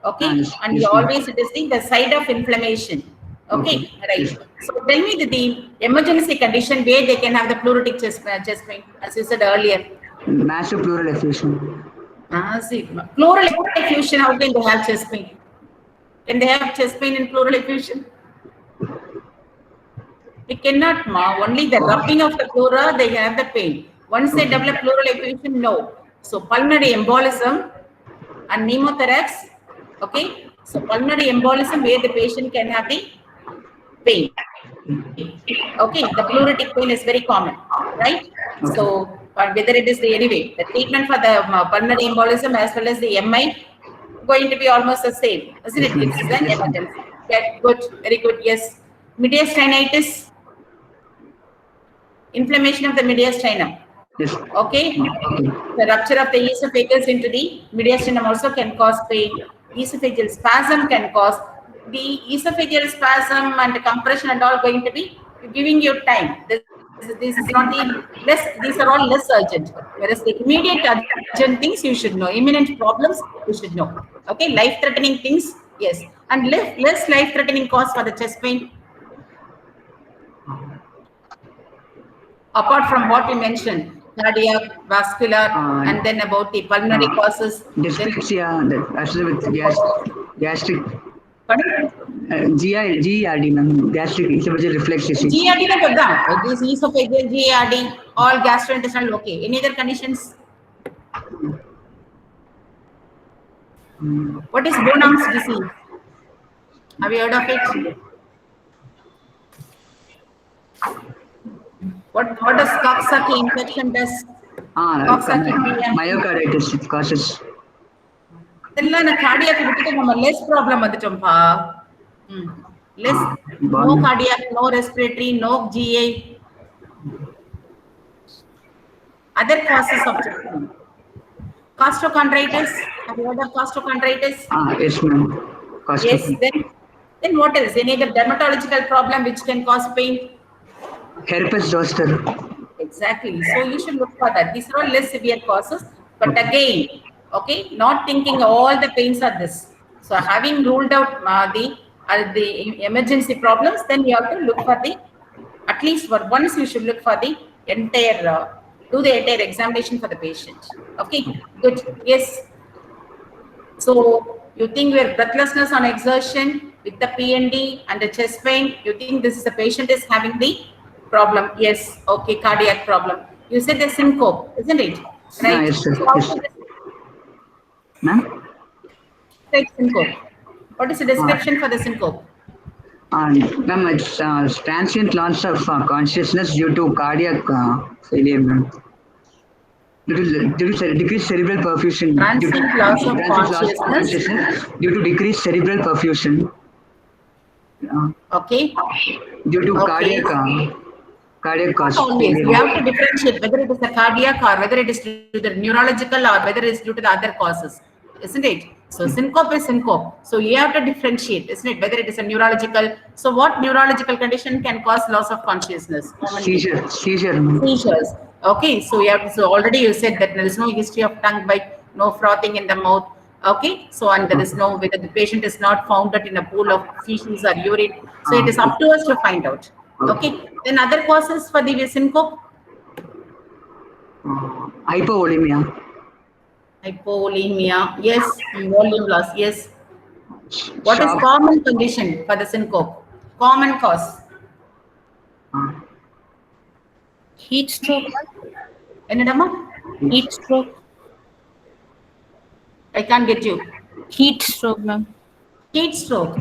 A: Okay, and you always it is the side of inflammation. Okay, right. So tell me the emergency condition where they can have the pleuritic chest pain, as you said earlier.
C: Massive pleural effusion.
A: See, pleural effusion, how can they have chest pain? Can they have chest pain in pleural effusion? They cannot, only the rubbing of the pleura, they have the pain. Once they develop pleural effusion, no. So pulmonary embolism and pneumothorax, okay? So pulmonary embolism where the patient can have the pain. Okay, the pleuritic pain is very common, right? Okay. So whether it is the the treatment for the pulmonary embolism as well as the MI going to be almost the same, isn't it? It's an emergency. Yeah, good, very good. Yes, mediastinitis, inflammation of the mediastinum.
C: Yes.
A: Okay. The rupture of the esophagus into the mediastinum also can cause pain. Esophageal spasm can cause. The esophageal spasm and compression and all going to be giving you time. This is not the less. These are all less urgent. Whereas the immediate urgent things you should know. Imminent problems you should know. Okay. Life-threatening things, yes. And less life-threatening cause for the chest pain. Apart from what we mentioned, cardiac, vascular, and then about the pulmonary causes.
C: Dyspepsia, actually with gastric. GERD, ma'am. Gastric esophageal reflux disease.
A: GERD na badam. This esophageal, GERD, all gastrointestinal, okay. Any other conditions? What is Bonham's disease? Have you heard of it? What does Coxsackie infection does?
C: Myocarditis it causes.
A: Cardiac less problem less no cardiac, no respiratory, no GA. Other causes of chest pain. Costochondritis. Have you heard of costochondritis?
C: Yes, ma'am.
A: Yes. Then what else? Any other dermatological problem which can cause pain?
C: Herpes zoster.
A: Exactly. So you should look for that. These are all less severe causes. But again, okay, not thinking all the pains are this. So having ruled out the emergency problems, then you have to look for at least for once you should look for the entire, do the entire examination for the patient. Okay, good. Yes. So you think we're breathlessness on exertion with the PND and the chest pain, you think this is the patient is having the problem? Yes. Okay, cardiac problem. You said the syncope, isn't it? Right.
C: Yes, sir.
A: So
C: Ma'am?
A: Syncope. What is the description for the syncope?
C: Ma'am, it's transient loss of consciousness due to cardiac failure, ma'am. Due to decreased cerebral perfusion.
A: Transient loss of consciousness
C: due to decreased cerebral perfusion.
A: Okay.
C: Due to cardiac Cardiac cause.
A: Not always. You have to differentiate whether it is a cardiac or whether it is due to the neurological or whether it is due to the other causes, isn't it? So syncope is syncope. So you have to differentiate, isn't it? Whether it is a neurological. So what neurological condition can cause loss of consciousness?
C: Seizure.
A: Seizures. Okay. So you have to, so already you said that there is no history of tongue bite, no frothing in the mouth. Okay. So and there is no whether the patient is not found in a pool of feces or urine. So it is up to us to find out. Okay. Then other causes for the syncope?
C: Hypovolemia.
A: Hypovolemia. Yes. Volume loss. Yes. What is
C: Shock.
A: common condition for the syncope? Common cause.
B: Heat stroke.
A: Enedama?
B: Heat stroke.
A: I can't get you.
B: Heat stroke, ma'am.
A: Heat stroke.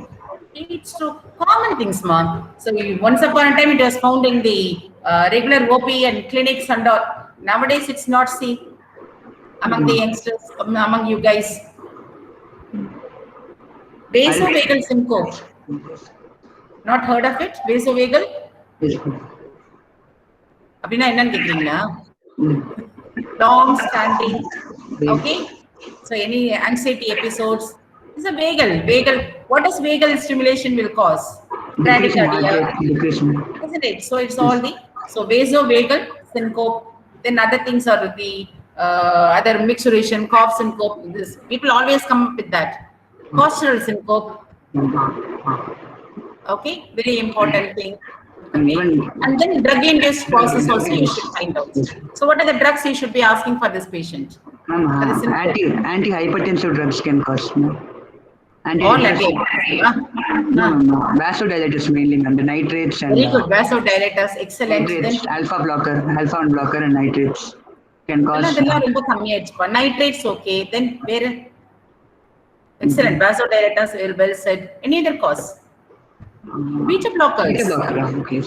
A: Heat stroke. Common things, ma'am. So once upon a time it was found in the regular OP and clinics and all. Nowadays it's not seen among the youngsters, among you guys. Vasovagal syncope. Not heard of it? Vasovagal?
C: Yes.
A: அப்படின்னா என்னன்னு கேக்குறீங்களா? Long standing. Okay. So any anxiety episodes. It's a vagal. What does vagal stimulation will cause? Bradycardia.
C: Depression.
A: Isn't it? So it's all the vasovagal syncope. Then other things are the other mixturation, cough syncope. This people always come up with that. Postural syncope. Okay, very important thing. Okay. And then drug-induced causes also you should find out. So what are the drugs you should be asking for this patient?
C: Antihypertensive drugs can cause.
A: All again.
C: No. Vasodilators mainly, and the nitrates and.
A: Very good. Vasodilators, excellent.
C: Nitrates,
A: Then
C: alpha blocker, and nitrates can cause.
A: Nitrates, okay. Then where? Excellent. Vasodilators, well said. Any other cause? Beta blockers.
C: Okay.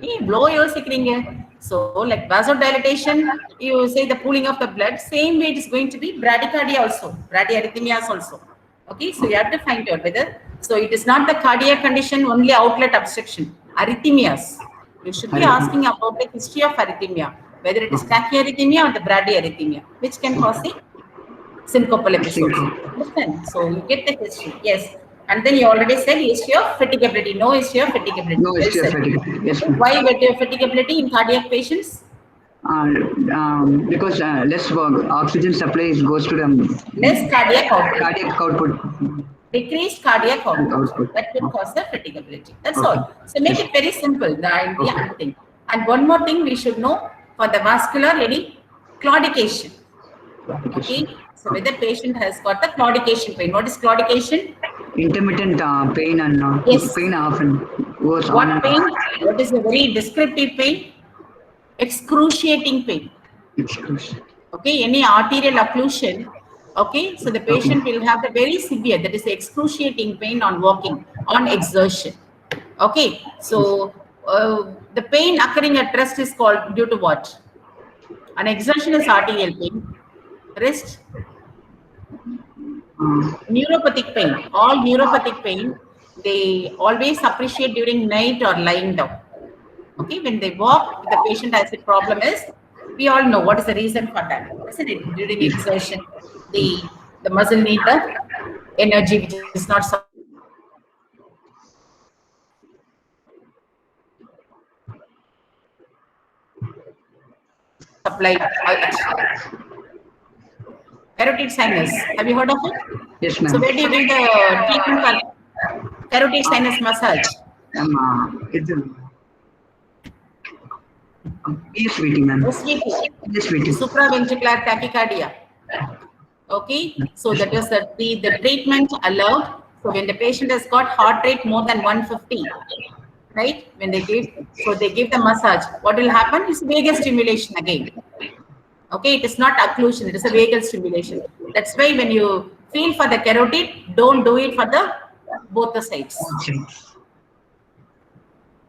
A: Hey, blow your secret. So, like vasodilatation, you say the pooling of the blood. Same way it is going to be bradycardia also, bradyarrhythmias also. Okay, so you have to find out whether. So it is not the cardiac condition, only outlet obstruction. Arrhythmias. You should be asking about the history of arrhythmia, whether it is tachyarrhythmia or the bradyarrhythmia, which can cause the syncopal episodes. Understand? So you get the history. Yes. And then you already said history of fatigability. No history of fatigability.
C: No history of fatigability. Yes.
A: Why fatigability in cardiac patients?
C: Because less oxygen supply goes to the
A: less cardiac
C: output.
A: Decreased cardiac output. That will cause the fatigability. That's all. So make it very simple. The idea and thing. And one more thing we should know for the vascular, any claudication. Okay. So whether patient has got the claudication pain. What is claudication?
C: Intermittent pain and
A: yes.
C: Pain often goes
A: what
C: on.
A: Pain? What is a very descriptive pain? Excruciating pain. Okay, any arterial occlusion. Okay, so the patient will have the very severe, that is excruciating pain on walking, on exertion. Okay, so the pain occurring at rest is called due to what? An exertion is arterial pain. Rest. Neuropathic pain. All neuropathic pain, they always appreciate during night or lying down. Okay, when they walk, the patient has a problem is, we all know what is the reason for that, isn't it? During exertion, the muscle need the energy which is not supplied. Carotid sinus. Have you heard of it?
C: Yes, ma'am.
A: So where do you give the treatment for carotid sinus massage?
C: PSVT, ma'am.
A: PSVT. Supraventricular tachycardia. Okay. So that is the treatment allowed. So when the patient has got heart rate more than 150, right? When they give the massage. What will happen is vagus stimulation again. Okay, it is not occlusion, it is a vagal stimulation. That's why when you feel for the carotid, don't do it for both the sides.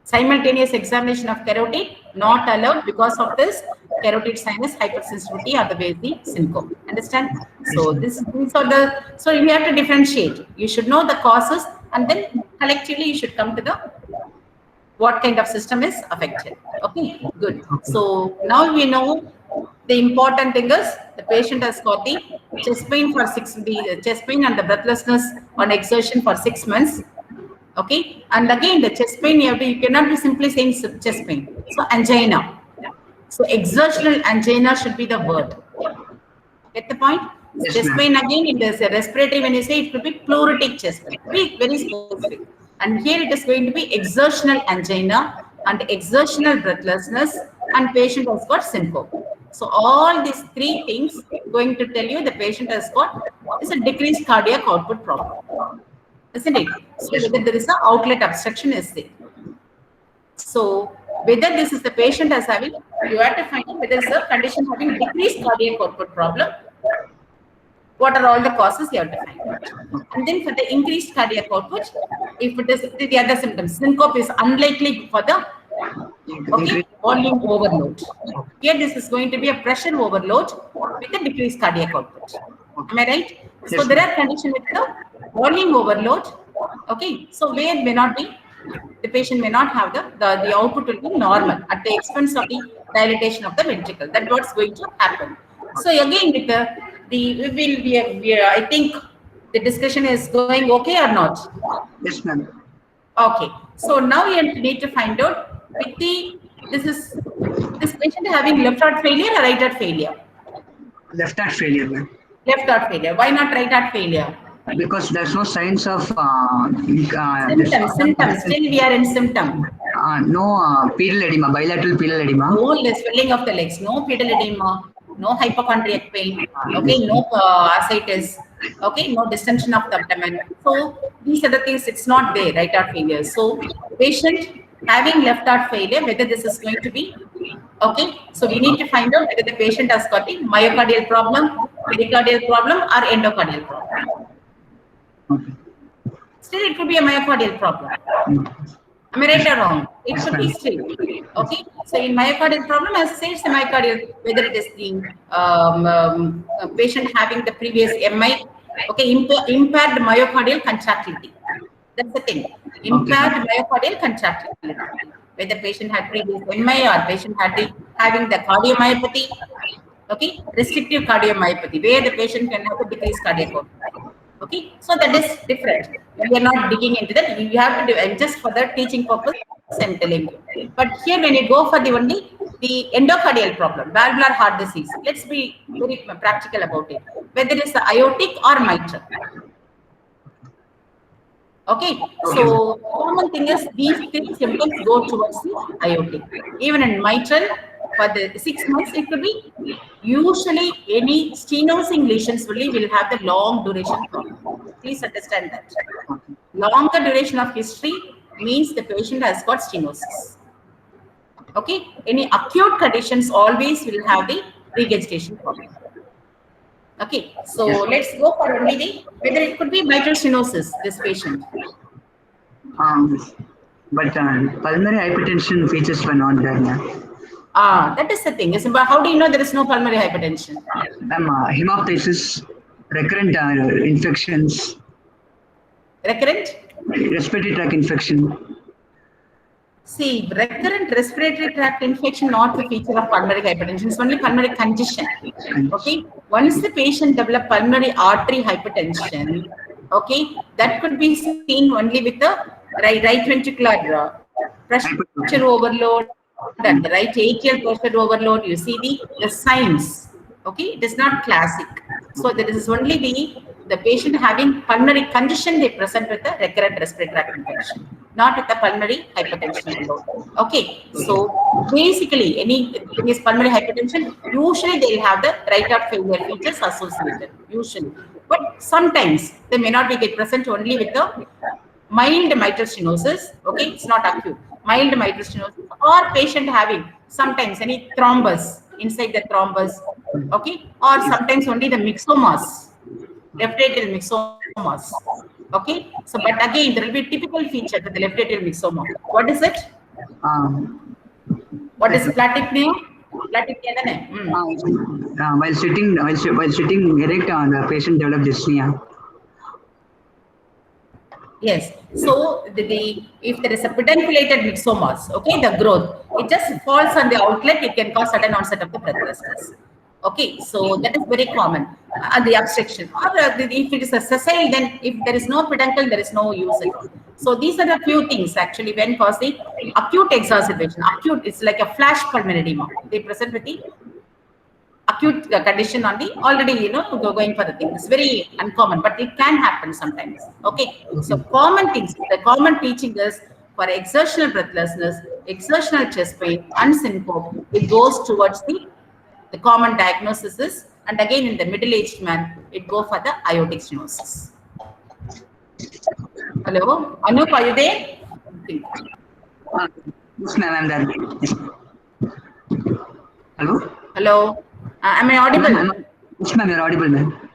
A: Simultaneous examination of carotid not allowed because of this carotid sinus hypersensitivity or the Vesi syncope. Understand? So these are so you have to differentiate. You should know the causes and then collectively you should come to the what kind of system is affected. Okay, good. So now we know the important thing is the patient has got the chest pain for the chest pain and the breathlessness on exertion for 6 months. Okay, and again the chest pain you cannot be simply saying chest pain. So angina. So exertional angina should be the word. Get the point?
C: Yes,
A: Chest
C: ma'am.
A: pain again in this respiratory, when you say it could be pleuritic chest pain. Be very specific. And here it is going to be exertional angina and exertional breathlessness, and patient has got syncope. So all these three things going to tell you the patient has got is a decreased cardiac output problem, isn't it? So whether there is an outlet obstruction is there. So whether this is the patient as having, you have to find out whether it's a condition having decreased cardiac output problem. What are all the causes you have to find out. And then for the increased cardiac output, if it is the other symptoms, syncope is unlikely for the volume overload. Here this is going to be a pressure overload with a decreased cardiac output. Am I right? So there are conditions with the volume overload. Okay, so where may not be, the patient may not have the output will be normal at the expense of the dilatation of the ventricle. That's what's going to happen. So again, with I think the discussion is going okay or not?
C: Yes, ma'am.
A: Okay. So now you need to find out with this patient having left heart failure or right heart failure?
C: Left heart failure, ma'am.
A: Left heart failure. Why not right heart failure?
C: Because there's no signs of
A: Symptoms. Still we are in symptom.
C: no pedal edema, bilateral pedal edema.
A: No swelling of the legs. No pedal edema. No hypochondriac pain. Okay. No ascites. Okay. No distension of the abdomen. So these are the things. It's not there. Right heart failure. So patient having left heart failure, whether this is going to be okay. So we need to find out whether the patient has got a myocardial problem, pericardial problem, or endocardial problem.
C: Okay.
A: Still, it could be a myocardial problem. Am I right or wrong? It should be still. Okay. So in myocardial problem, as I say, it's a myocardial, whether it is the patient having the previous MI, okay, impaired myocardial contractility. That's the thing. Impaired myocardial contractility. Whether patient had previous MI or patient had having the cardiomyopathy, okay, restrictive cardiomyopathy, where the patient can have a decreased cardiac output. Okay, so that is different. We are not digging into that. You have to do, and just for the teaching purpose, I'm telling you. But here, when you go for the endocardial problem, valvular heart disease, let's be very practical about it. Whether it's the aortic or mitral. Okay, so common thing is these three symptoms go towards the aortic. Even in mitral, for the 6 months, it could be usually any stenosing lesions will have the long duration problem. Please understand that. Longer duration of history means the patient has got stenosis. Okay, any acute conditions always will have the regurgitation problem. Okay, so let's go for only whether it could be mitral stenosis, this patient.
C: But pulmonary hypertension features were not there, ma'am.
A: That is the thing. But how do you know there is no pulmonary hypertension?
C: Hemoptysis, recurrent infections.
A: Recurrent?
C: Respiratory tract infection.
A: See, recurrent respiratory tract infection not the feature of pulmonary hypertension. It's only pulmonary congestion. Okay. Once the patient develops pulmonary artery hypertension, okay, that could be seen only with the right ventricular pressure overload and the right atrial pressure overload. You see the signs. Okay, it is not classic. So there is only the patient having pulmonary congestion, they present with a recurrent respiratory tract infection, not with the pulmonary hypertension alone. Okay, so basically anything is pulmonary hypertension, usually they will have the right heart failure features associated, usually. But sometimes they may not be present only with the mild mitral stenosis. Okay, it's not acute. Mild mitral stenosis, or patient having sometimes any thrombus inside the thrombus, okay, or sometimes only the myxomas, left atrial myxomas, okay. So, but again, there will be a typical feature to the left atrial myxoma. What is it? What is platypnea? Platypnea,
C: while sitting erect, the patient developed dyspnea.
A: Yes. So if there is a pedunculated myxomas, okay, the growth, it just falls on the outlet, it can cause sudden onset of the breathlessness. Okay, so that is very common. The obstruction. Or if it is a sessile, then if there is no peduncle, there is no use at all. So these are the few things actually when cause the acute exacerbation. Acute, it's like a flash pulmonary edema. They present with the acute condition on the already going for the thing. It's very uncommon, but it can happen sometimes. Okay, so common things, the common teaching is for exertional breathlessness, exertional chest pain, and syncope, it goes towards the common diagnosis is, and again in the middle-aged man, it go for the aortic stenosis. Hello, Anup, are you there?
C: Yes, ma'am, I'm there. Yes. Hello?
A: Hello, am I audible?
C: Yes, ma'am, you're audible, ma'am.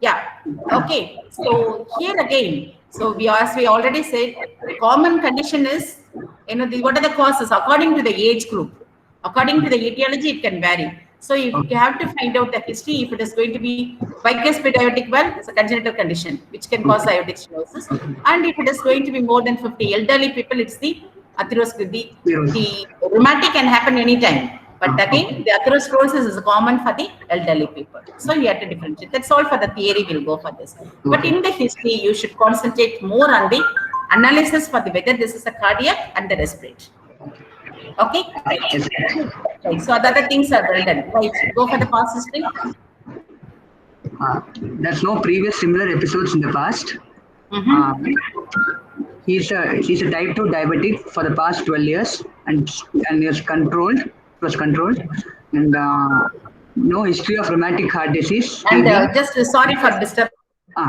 A: Yeah. Okay. So here again, so as we already said, common condition is, what are the causes according to the age group? According to the etiology, it can vary. So if you have to find out the history, if it is going to be bicuspid aortic valve, it's a congenital condition which can cause aortic stenosis. And if it is going to be more than 50 elderly people, it's the atherosclerosis. The rheumatic can happen anytime. But again, the atherosclerosis is common for the elderly people. So you have to differentiate. That's all for the theory. We'll go for this. But in the history, you should concentrate more on the analysis for the whether this is a cardiac and the respiratory. Okay? Right. So the other things are well done. Right. Go for the past history.
C: There's no previous similar episodes in the past. He's a type 2 diabetic for the past 12 years and he was controlled. And no history of rheumatic heart disease.
A: And just sorry for disturbing.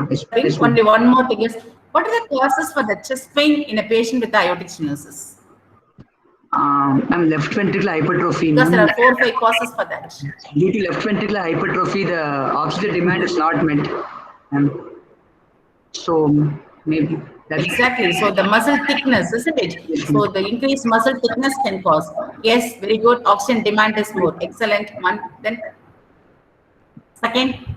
C: Yes,
A: only one more thing is, what are the causes for the chest pain in a patient with aortic stenosis?
C: I'm left ventricular hypertrophy.
A: Because there are 4 or 5 causes for that.
C: Due to left ventricular hypertrophy, the oxygen demand is not met. So maybe that's
A: exactly. So the muscle thickness, isn't it? So the increased muscle thickness can cause. Yes, very good. Oxygen demand is more. Excellent. One. Then second.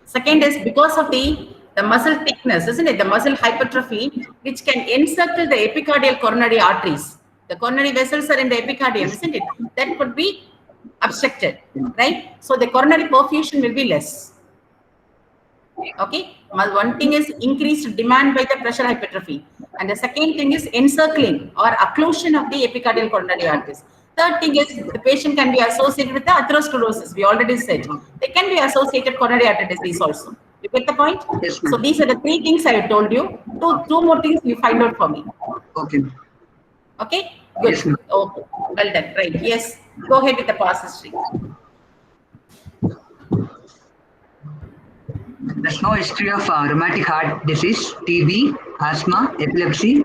A: Second is because of the muscle thickness, isn't it? The muscle hypertrophy, which can encircle the epicardial coronary arteries. The coronary vessels are in the epicardium, isn't it? That could be obstructed, right? So the coronary perfusion will be less. Okay. One thing is increased demand by the pressure hypertrophy. And the second thing is encircling or occlusion of the epicardial coronary arteries. Third thing is the patient can be associated with the atherosclerosis. We already said they can be associated coronary artery disease also. You get the point?
C: Yes,
A: so these are the 3 things I told you. Two more things you find out for me.
C: Okay.
A: Okay. Good.
C: Yes,
A: okay. Well done. Right. Yes. Go ahead with the past history.
C: There's no history of rheumatic heart disease, TB, asthma, epilepsy,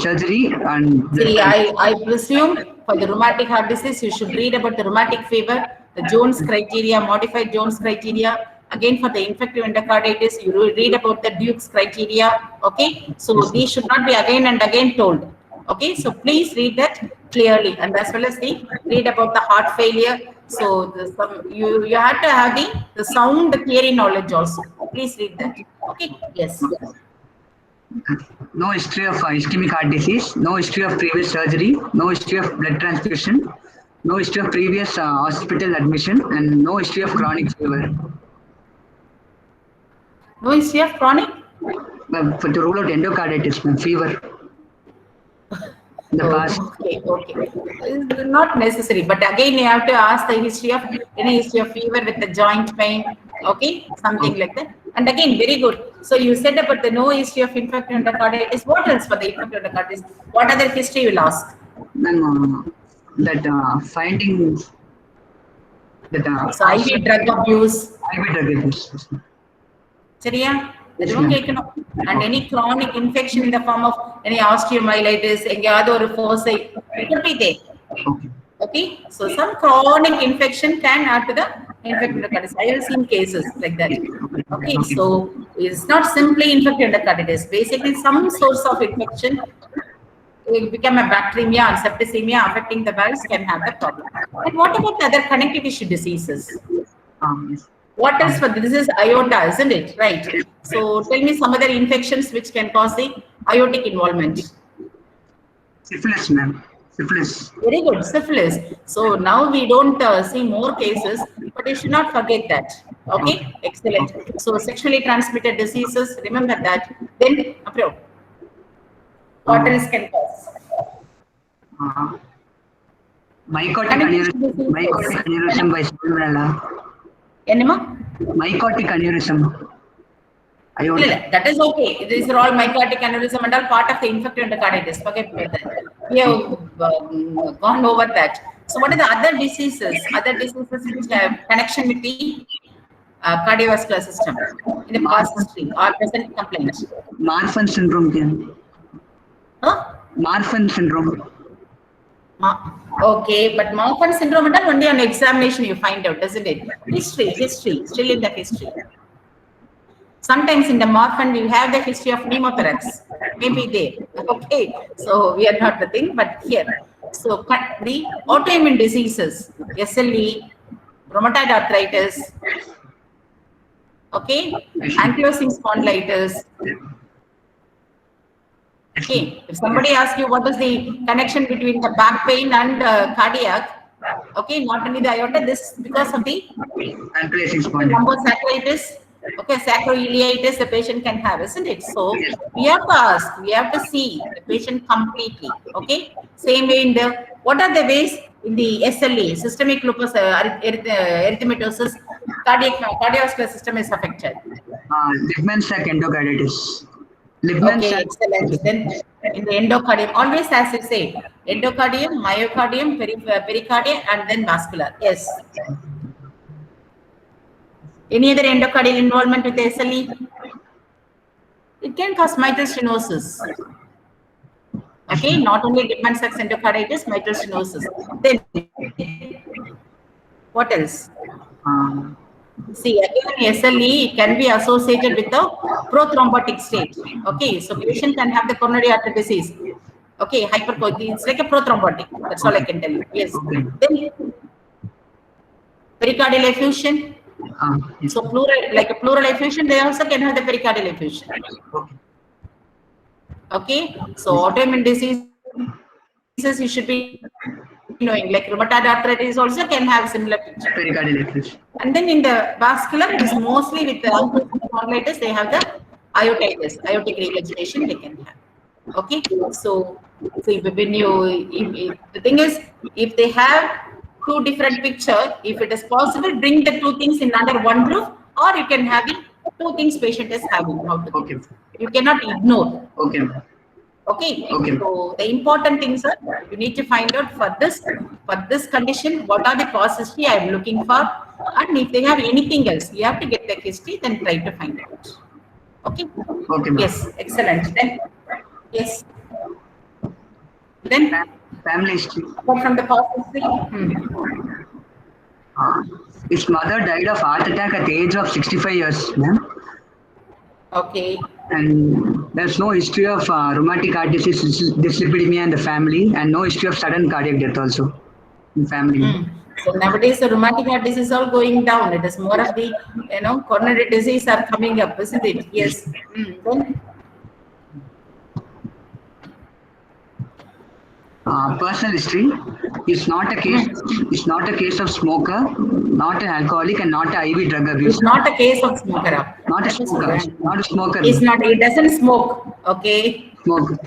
C: surgery, and
A: see, I presume for the rheumatic heart disease, you should read about the rheumatic fever, the Jones criteria, modified Jones criteria. Again, for the infective endocarditis, you read about the Duke's criteria. Okay, so these should not be again and again told. Okay, so please read that clearly, and as well as read about the heart failure. So you have to have the sound theory knowledge also. Please read that. Okay. Yes.
C: No history of ischemic heart disease, no history of previous surgery, no history of blood transfusion, no history of previous hospital admission, and no history of chronic fever.
A: No history of chronic?
C: For to rule out endocarditis, fever. In the past.
A: Okay. It's not necessary, but again you have to ask the history of any history of fever with the joint pain. Okay, something like that. And again, very good. So you said about the no history of infective endocarditis. What else for the infective endocarditis? What other history you will ask?
C: That findings.
A: So IV drug abuse.
C: IV drug abuse.
A: Seriya? And any chronic infection in the form of any osteomyelitis, or foci, it will be there. Okay, so some chronic infection can add to the infective endocarditis. I have seen cases like that. Okay, so it's not simply infective endocarditis. Basically, some source of infection will become a bacteremia and septicemia affecting the valves can have the problem. And what about the other connective tissue diseases?
C: Yes.
A: What else for this is aorta, isn't it? Right. So tell me some other infections which can cause the aortic involvement.
C: Syphilis, ma'am. Syphilis.
A: Very good, syphilis. So now we don't see more cases, but you should not forget that. Okay, excellent. So sexually transmitted diseases, remember that. Then, what else can cause?
C: Mycotic aneurysm by salmonella.
A: Enema?
C: Mycotic aneurysm.
A: That is okay. These are all mycotic aneurysm and all part of the infective endocarditis. Forget about that. We have gone over that. So what are the other diseases? Other diseases which have connection with the cardiovascular system in the past history or present complaint?
C: Marfan syndrome.
A: Huh?
C: Marfan syndrome.
A: Okay, but Marfan syndrome and all only on examination you find out, doesn't it? History, still in the history. Sometimes in the Marfan we have the history of pneumothorax, maybe there. Okay, so we are not the thing, but here. So the autoimmune diseases, SLE, rheumatoid arthritis, okay, ankylosing spondylitis. Okay, if somebody asks you what is the connection between the back pain and cardiac, okay, not only the aorta, this because of the
C: ankylosing spondylitis.
A: Lumbosaccharitis, okay, sacroiliitis the patient can have, isn't it? So we have to ask, we have to see the patient completely, okay? Same way in the, what are the ways in the SLE, systemic lupus erythematosus, cardiovascular system is affected?
C: Liebman-Sack endocarditis.
A: Okay, excellent. Then in the endocardium, always as you say, endocardium, myocardium, pericardium, and then vascular. Yes. Any other endocardial involvement with the SLE? It can cause mitral stenosis. Okay, not only Liebman-Sack endocarditis, mitral stenosis. Then, what else? See, again, SLE can be associated with the prothrombotic state. Okay, so patient can have the coronary artery disease. Okay, it's like a prothrombotic. That's all I can tell you. Yes. Then pericardial effusion. So pleural, like a pleural effusion, they also can have the pericardial effusion. Okay, so autoimmune diseases you should be knowing, like rheumatoid arthritis also can have similar picture.
C: Pericardial effusion.
A: And then in the vascular, it is mostly with the spondylitis, they have the aortic regurgitation they can have. Okay, so when you, the thing is, if they have two different picture, if it is possible, bring the two things in under one roof, or you can have it, two things patient is having.
C: Okay.
A: You cannot ignore.
C: Okay.
A: Okay. So the important things are you need to find out for this condition what are the cause history I am looking for, and if they have anything else, you have to get the history, then try to find out. Okay.
C: Okay.
A: Yes. Excellent. Then yes. Then
C: family history.
A: Apart from the cause history.
C: His mother died of heart attack at the age of 65 years, ma'am.
A: Okay.
C: And there's no history of rheumatic heart disease, dyslipidemia in the family, and no history of sudden cardiac death also in family.
A: So nowadays the rheumatic heart disease is all going down. It is more of the coronary disease are coming up, isn't it? Yes. Then
C: personal history is not a case. It's not a case of smoker, not an alcoholic, and not an IV drug abuse.
A: It's not a case of smoker.
C: Not a smoker. Not a smoker.
A: It's not. It doesn't smoke. Okay.
C: Smoker.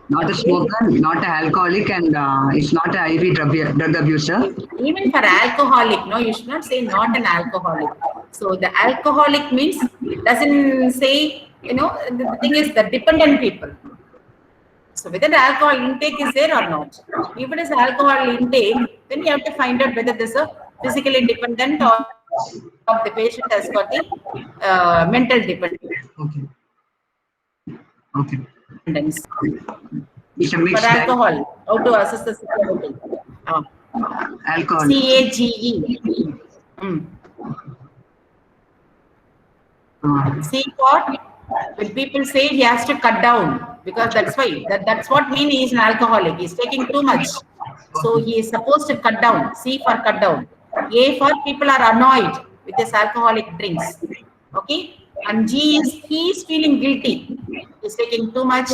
C: Not a smoker, not an alcoholic, and it's not an IV drug abuser.
A: Even for alcoholic, no, you should not say not an alcoholic. So the alcoholic means it doesn't say, the thing is the dependent people. So whether the alcohol intake is there or not. If it is alcohol intake, then you have to find out whether this is a physically dependent or the patient has got the mental dependence.
C: Okay. It's a mixed
A: for alcohol, how to assess the security?
C: Alcohol.
A: CAGE. See what? When people say he has to cut down, because that's why that's what mean he is an alcoholic. He's taking too much. So he is supposed to cut down. C for cut down. A for people are annoyed with his alcoholic drinks. Okay. And G is he is feeling guilty. He's taking too much,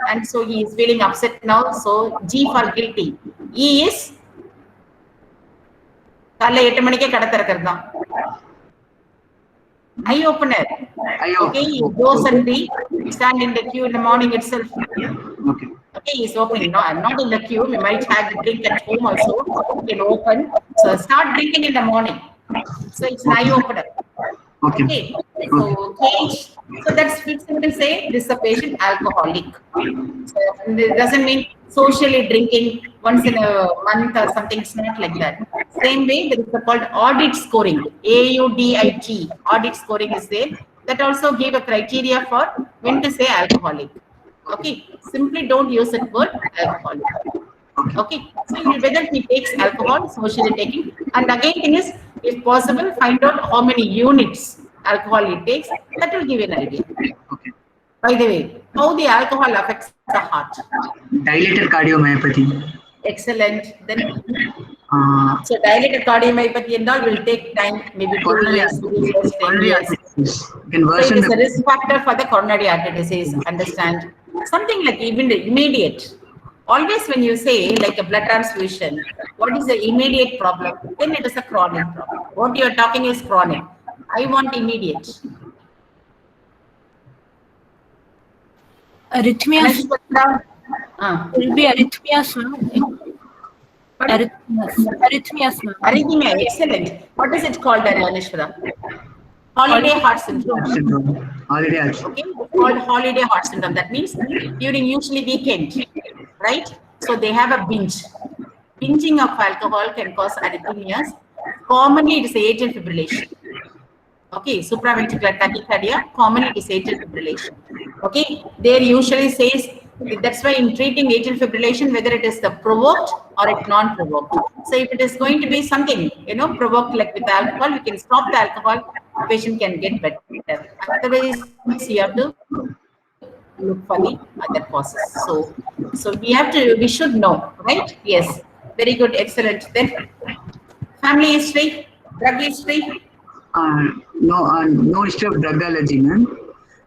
A: and so he is feeling upset now. So G for guilty. E is eye opener. Okay, he goes and stand in the queue in the morning itself.
C: Okay.
A: Okay, he's opening. No, I'm not in the queue. We might have the drink at home also. You can open. So start drinking in the morning. So it's an eye opener. Okay. So cage. So that's fixing to say this is a patient alcoholic. So it doesn't mean socially drinking once in a month or something. It's not like that. Same way, there is a called audit scoring. AUDIT. Audit scoring is there. That also give a criteria for when to say alcoholic. Okay. Simply don't use the word alcoholic. Okay. So whether he takes alcohol, socially taking, and again thing is, if possible, find out how many units alcohol he takes. That will give you an idea.
C: Okay.
A: By the way, how the alcohol affects the heart.
C: Dilated cardiomyopathy.
A: Excellent. Then, so dilated cardiomyopathy and all will take time, maybe 2 years, 3 years, 10 years.
C: You can
A: So
C: worsen
A: it is a
C: the
A: risk factor for the coronary artery disease. Understand? Something like even the immediate. Always when you say like a blood transfusion, what is the immediate problem? Then it is a chronic problem. What you are talking is chronic. I want immediate.
B: Arrhythmias. Will be arrhythmias, no? Arrhythmias, no?
A: Arrhythmia, excellent. What is it called, Anishwara? Holiday heart syndrome.
C: Holiday heart.
A: Okay, it's called holiday heart syndrome. That means during usually weekend, right? So they have a binge. Binging of alcohol can cause arrhythmias. Commonly, it is atrial fibrillation. Okay, supraventricular tachycardia. Commonly, it is atrial fibrillation. Okay, there usually says that's why in treating atrial fibrillation, whether it is the provoked or it non-provoked. So if it is going to be something, provoked like with alcohol, we can stop the alcohol. The patient can get better. Otherwise, you have to look for the other causes. So we should know, right? Yes, very good, excellent. Then family history, drug history.
C: No history of drug allergy, ma'am.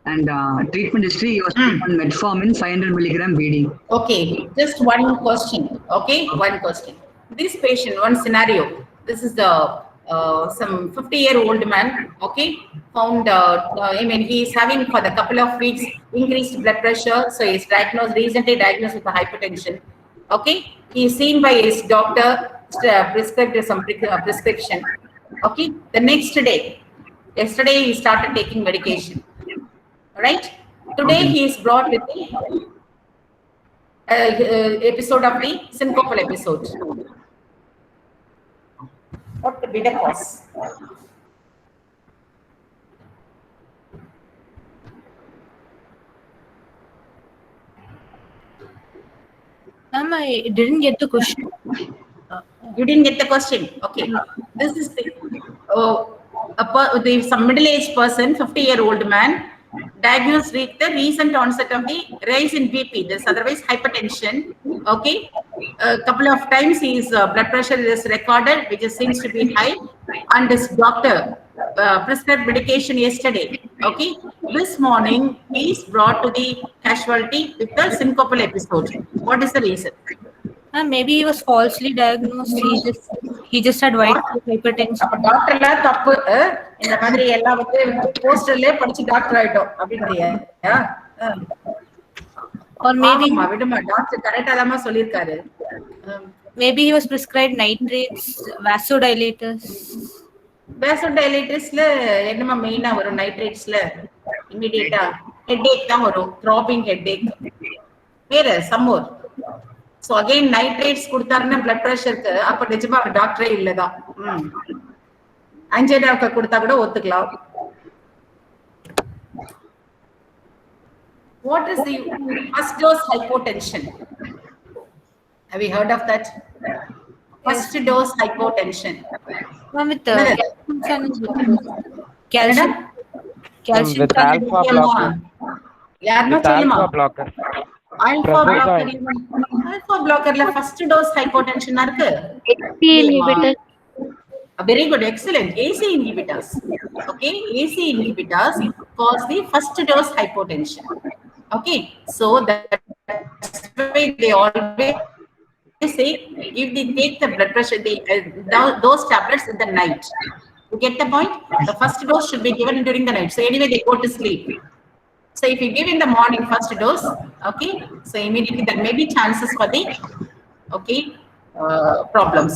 C: And treatment history, he was on metformin 500 milligram BD.
A: Okay, just one question. Okay, one question. This patient, one scenario. This is the some 50-year-old man. Okay, found. He is having for the couple of weeks increased blood pressure. So he is recently diagnosed with hypertension. Okay, he is seen by his doctor, prescribed some prescription. Okay, the next day, yesterday he started taking medication. Right? Today he is brought with the episode of the syncopal episode. What could be the cause?
B: Ma'am, I didn't get the question.
A: You didn't get the question. Okay. This is some middle-aged person, 50-year-old man, diagnosed with the recent onset of the rise in BP, this otherwise hypertension. Okay, a couple of times his blood pressure is recorded, which seems to be high, and his doctor prescribed medication yesterday. Okay, this morning he is brought to the casualty with the syncopal episode. What is the reason?
B: Maybe he was falsely diagnosed. He just had white hypertension.
A: Doctor la தப்பு இந்த மாதிரி எல்லாம் வந்து போஸ்டர்லயே படிச்சு doctor ஆயிட்டோம் அப்படின்றியா?
B: Or maybe
A: விடுமா doctor கரெக்ட்டா தான் சொல்லிருக்காரு.
B: Maybe he was prescribed nitrates, vasodilators.
A: Vasodilators என்னமா மெயினா வரும் நைட்ரேட்ஸ்ல இமிடியேட்டா ஹெட்டேக் தான் வரும், throbbing headache. வேற some more. So again nitrates கொடுத்தாருன்னா blood pressureக்கு அப்ப நிஜமா டாக்டரே இல்லதான். ஆன்ஜியோடாக்கு கொடுத்தா கூட ஒத்துக்கலாம். What is the first dose hypotension? Have you heard of that? First dose hypotension.
B: With calcium. Calcium.
D: With alpha blocker.
A: Yarna
D: With alpha blocker.
A: Alpha blocker. alpha blocker la first dose hypotension irukku.
D: AC inhibitor.
A: Very good, excellent. AC inhibitors. Okay, AC inhibitors cause the first dose hypotension. Okay, so that's why they always say take the blood pressure, those tablets in the night. You get the point? The first dose should be given during the night. So anyway, they go to sleep. So if you give in the morning first dose, okay, so immediately there may be chances for the problems,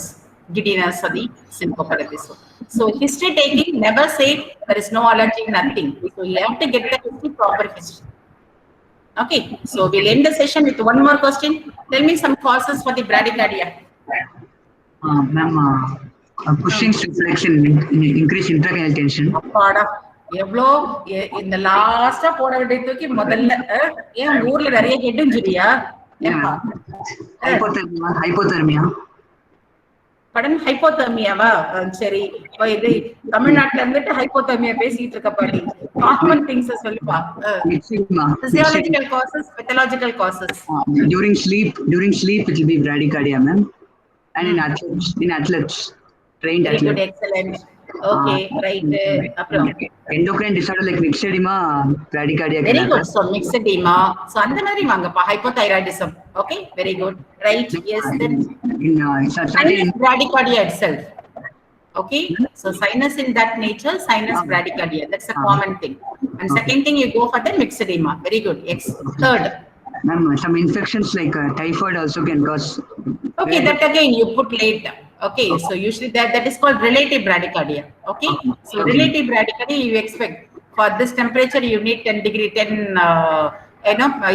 A: giddiness or the syncopal episode. So history taking, never say there is no allergy, nothing. So you have to get the history, proper history. Okay, so we'll end the session with one more question. Tell me some causes for the bradycardia.
C: Ma'am, Cushing's reflection, increase intracranial tension.
A: எவ்வளோ இந்த லாஸ்டா போட வேண்டிய தூக்கி முதல்ல ஏன் ஊர்ல நிறைய ஹெட் சொல்லியா
C: ஹைப்போதெர்மியா
A: படன் ஹைப்போதெர்மியாவா சரி இது தமிழ்நாட்டுல இருந்துட்டு ஹைப்போதெர்மியா பேசிட்டு இருக்க பாடி காமன் திங்ஸ் சொல்லுப்பா physiological causes, pathological causes.
C: During sleep it will be bradycardia, ma'am, and in athletes trained
A: very
C: athletes.
A: Good, excellent. Okay, right.
C: Endocrine disorder like myxedema, bradycardia.
A: Very good. So myxedema. So அந்த மாதிரி வாங்கப்பா hypothyroidism. Okay, very good. Right. Yes. Then sinus bradycardia itself. Okay. So sinus in that nature, sinus bradycardia. That's a common thing. And second thing, you go for the myxedema. Very good. Third.
C: Ma'am, some infections like typhoid also can cause.
A: Okay, that again you put late. Okay, so usually that is called relative bradycardia. Okay, so relative bradycardia you expect for this temperature you need 10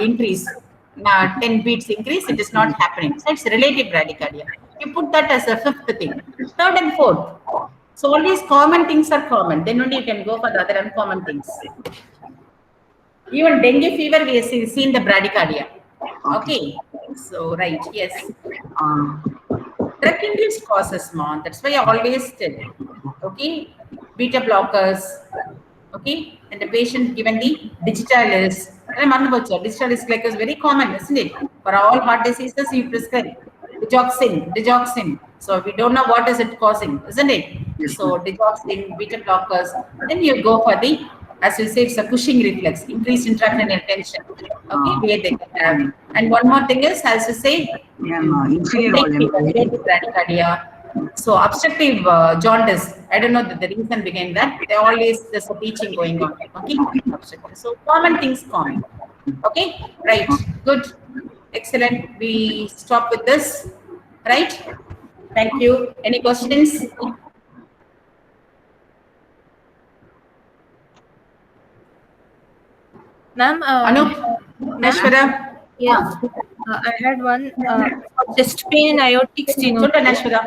A: increase, 10 beats increase. It is not happening. So it's relative bradycardia. You put that as a fifth thing. Third and fourth. So all these common things are common. Then only you can go for the other uncommon things. Even dengue fever we have seen the bradycardia. Okay, so right, yes. Drug-induced causes, mom. That's why I always tell. Okay, beta blockers. Okay, and the patient given the digitalis. Digitalis glycos is very common, isn't it? For all heart diseases, you prescribe digoxin. So we don't know what is it causing, isn't it? So digoxin, beta blockers. Then you go for the, as you say, it's a Cushing reflex, increased intracranial tension. Okay, where they can have. And one more thing is, as you say, bradycardia. So obstructive jaundice. I don't know the reason behind that. There always there's a teaching going on. Okay, obstructive. So common things common. Okay, right, good, excellent. We stop with this, right? Thank you. Any questions?
B: Ma'am,
A: Anup, Nashwara.
B: Yeah, I had one chest pain and aortic stenosis.
A: Nashwara.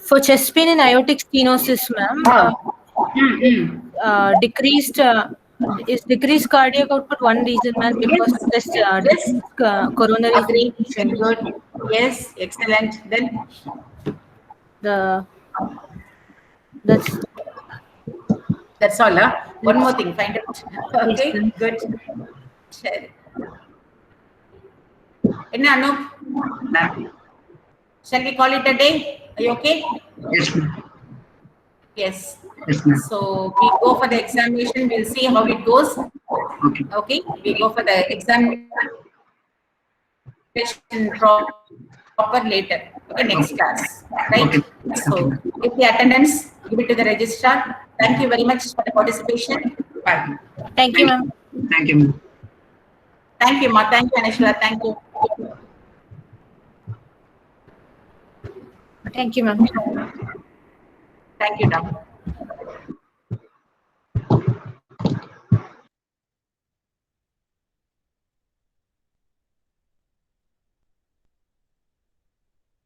B: For chest pain and aortic stenosis, ma'am, decreased cardiac output one reason, ma'am, because this coronary.
A: Good. Yes, excellent. Then that's all. One more thing, find out. Okay, good. Enna Anup? Shall we call it a day? Are you okay?
C: Yes, ma'am.
A: Yes.
C: Yes, ma'am.
A: So we go for the examination. We'll see how it goes.
C: Okay.
A: Okay. We go for the examination proper later. Okay, next class. Right?
C: Okay.
A: So if the attendance, give it to the registrar. Thank you very much for the participation. Bye.
B: Thank you, ma'am.
C: Thank you, ma'am.
A: Thank you, Ma. Thank you, Anishla. Thank you.
B: Thank you, ma'am.
A: Thank you, Doctor.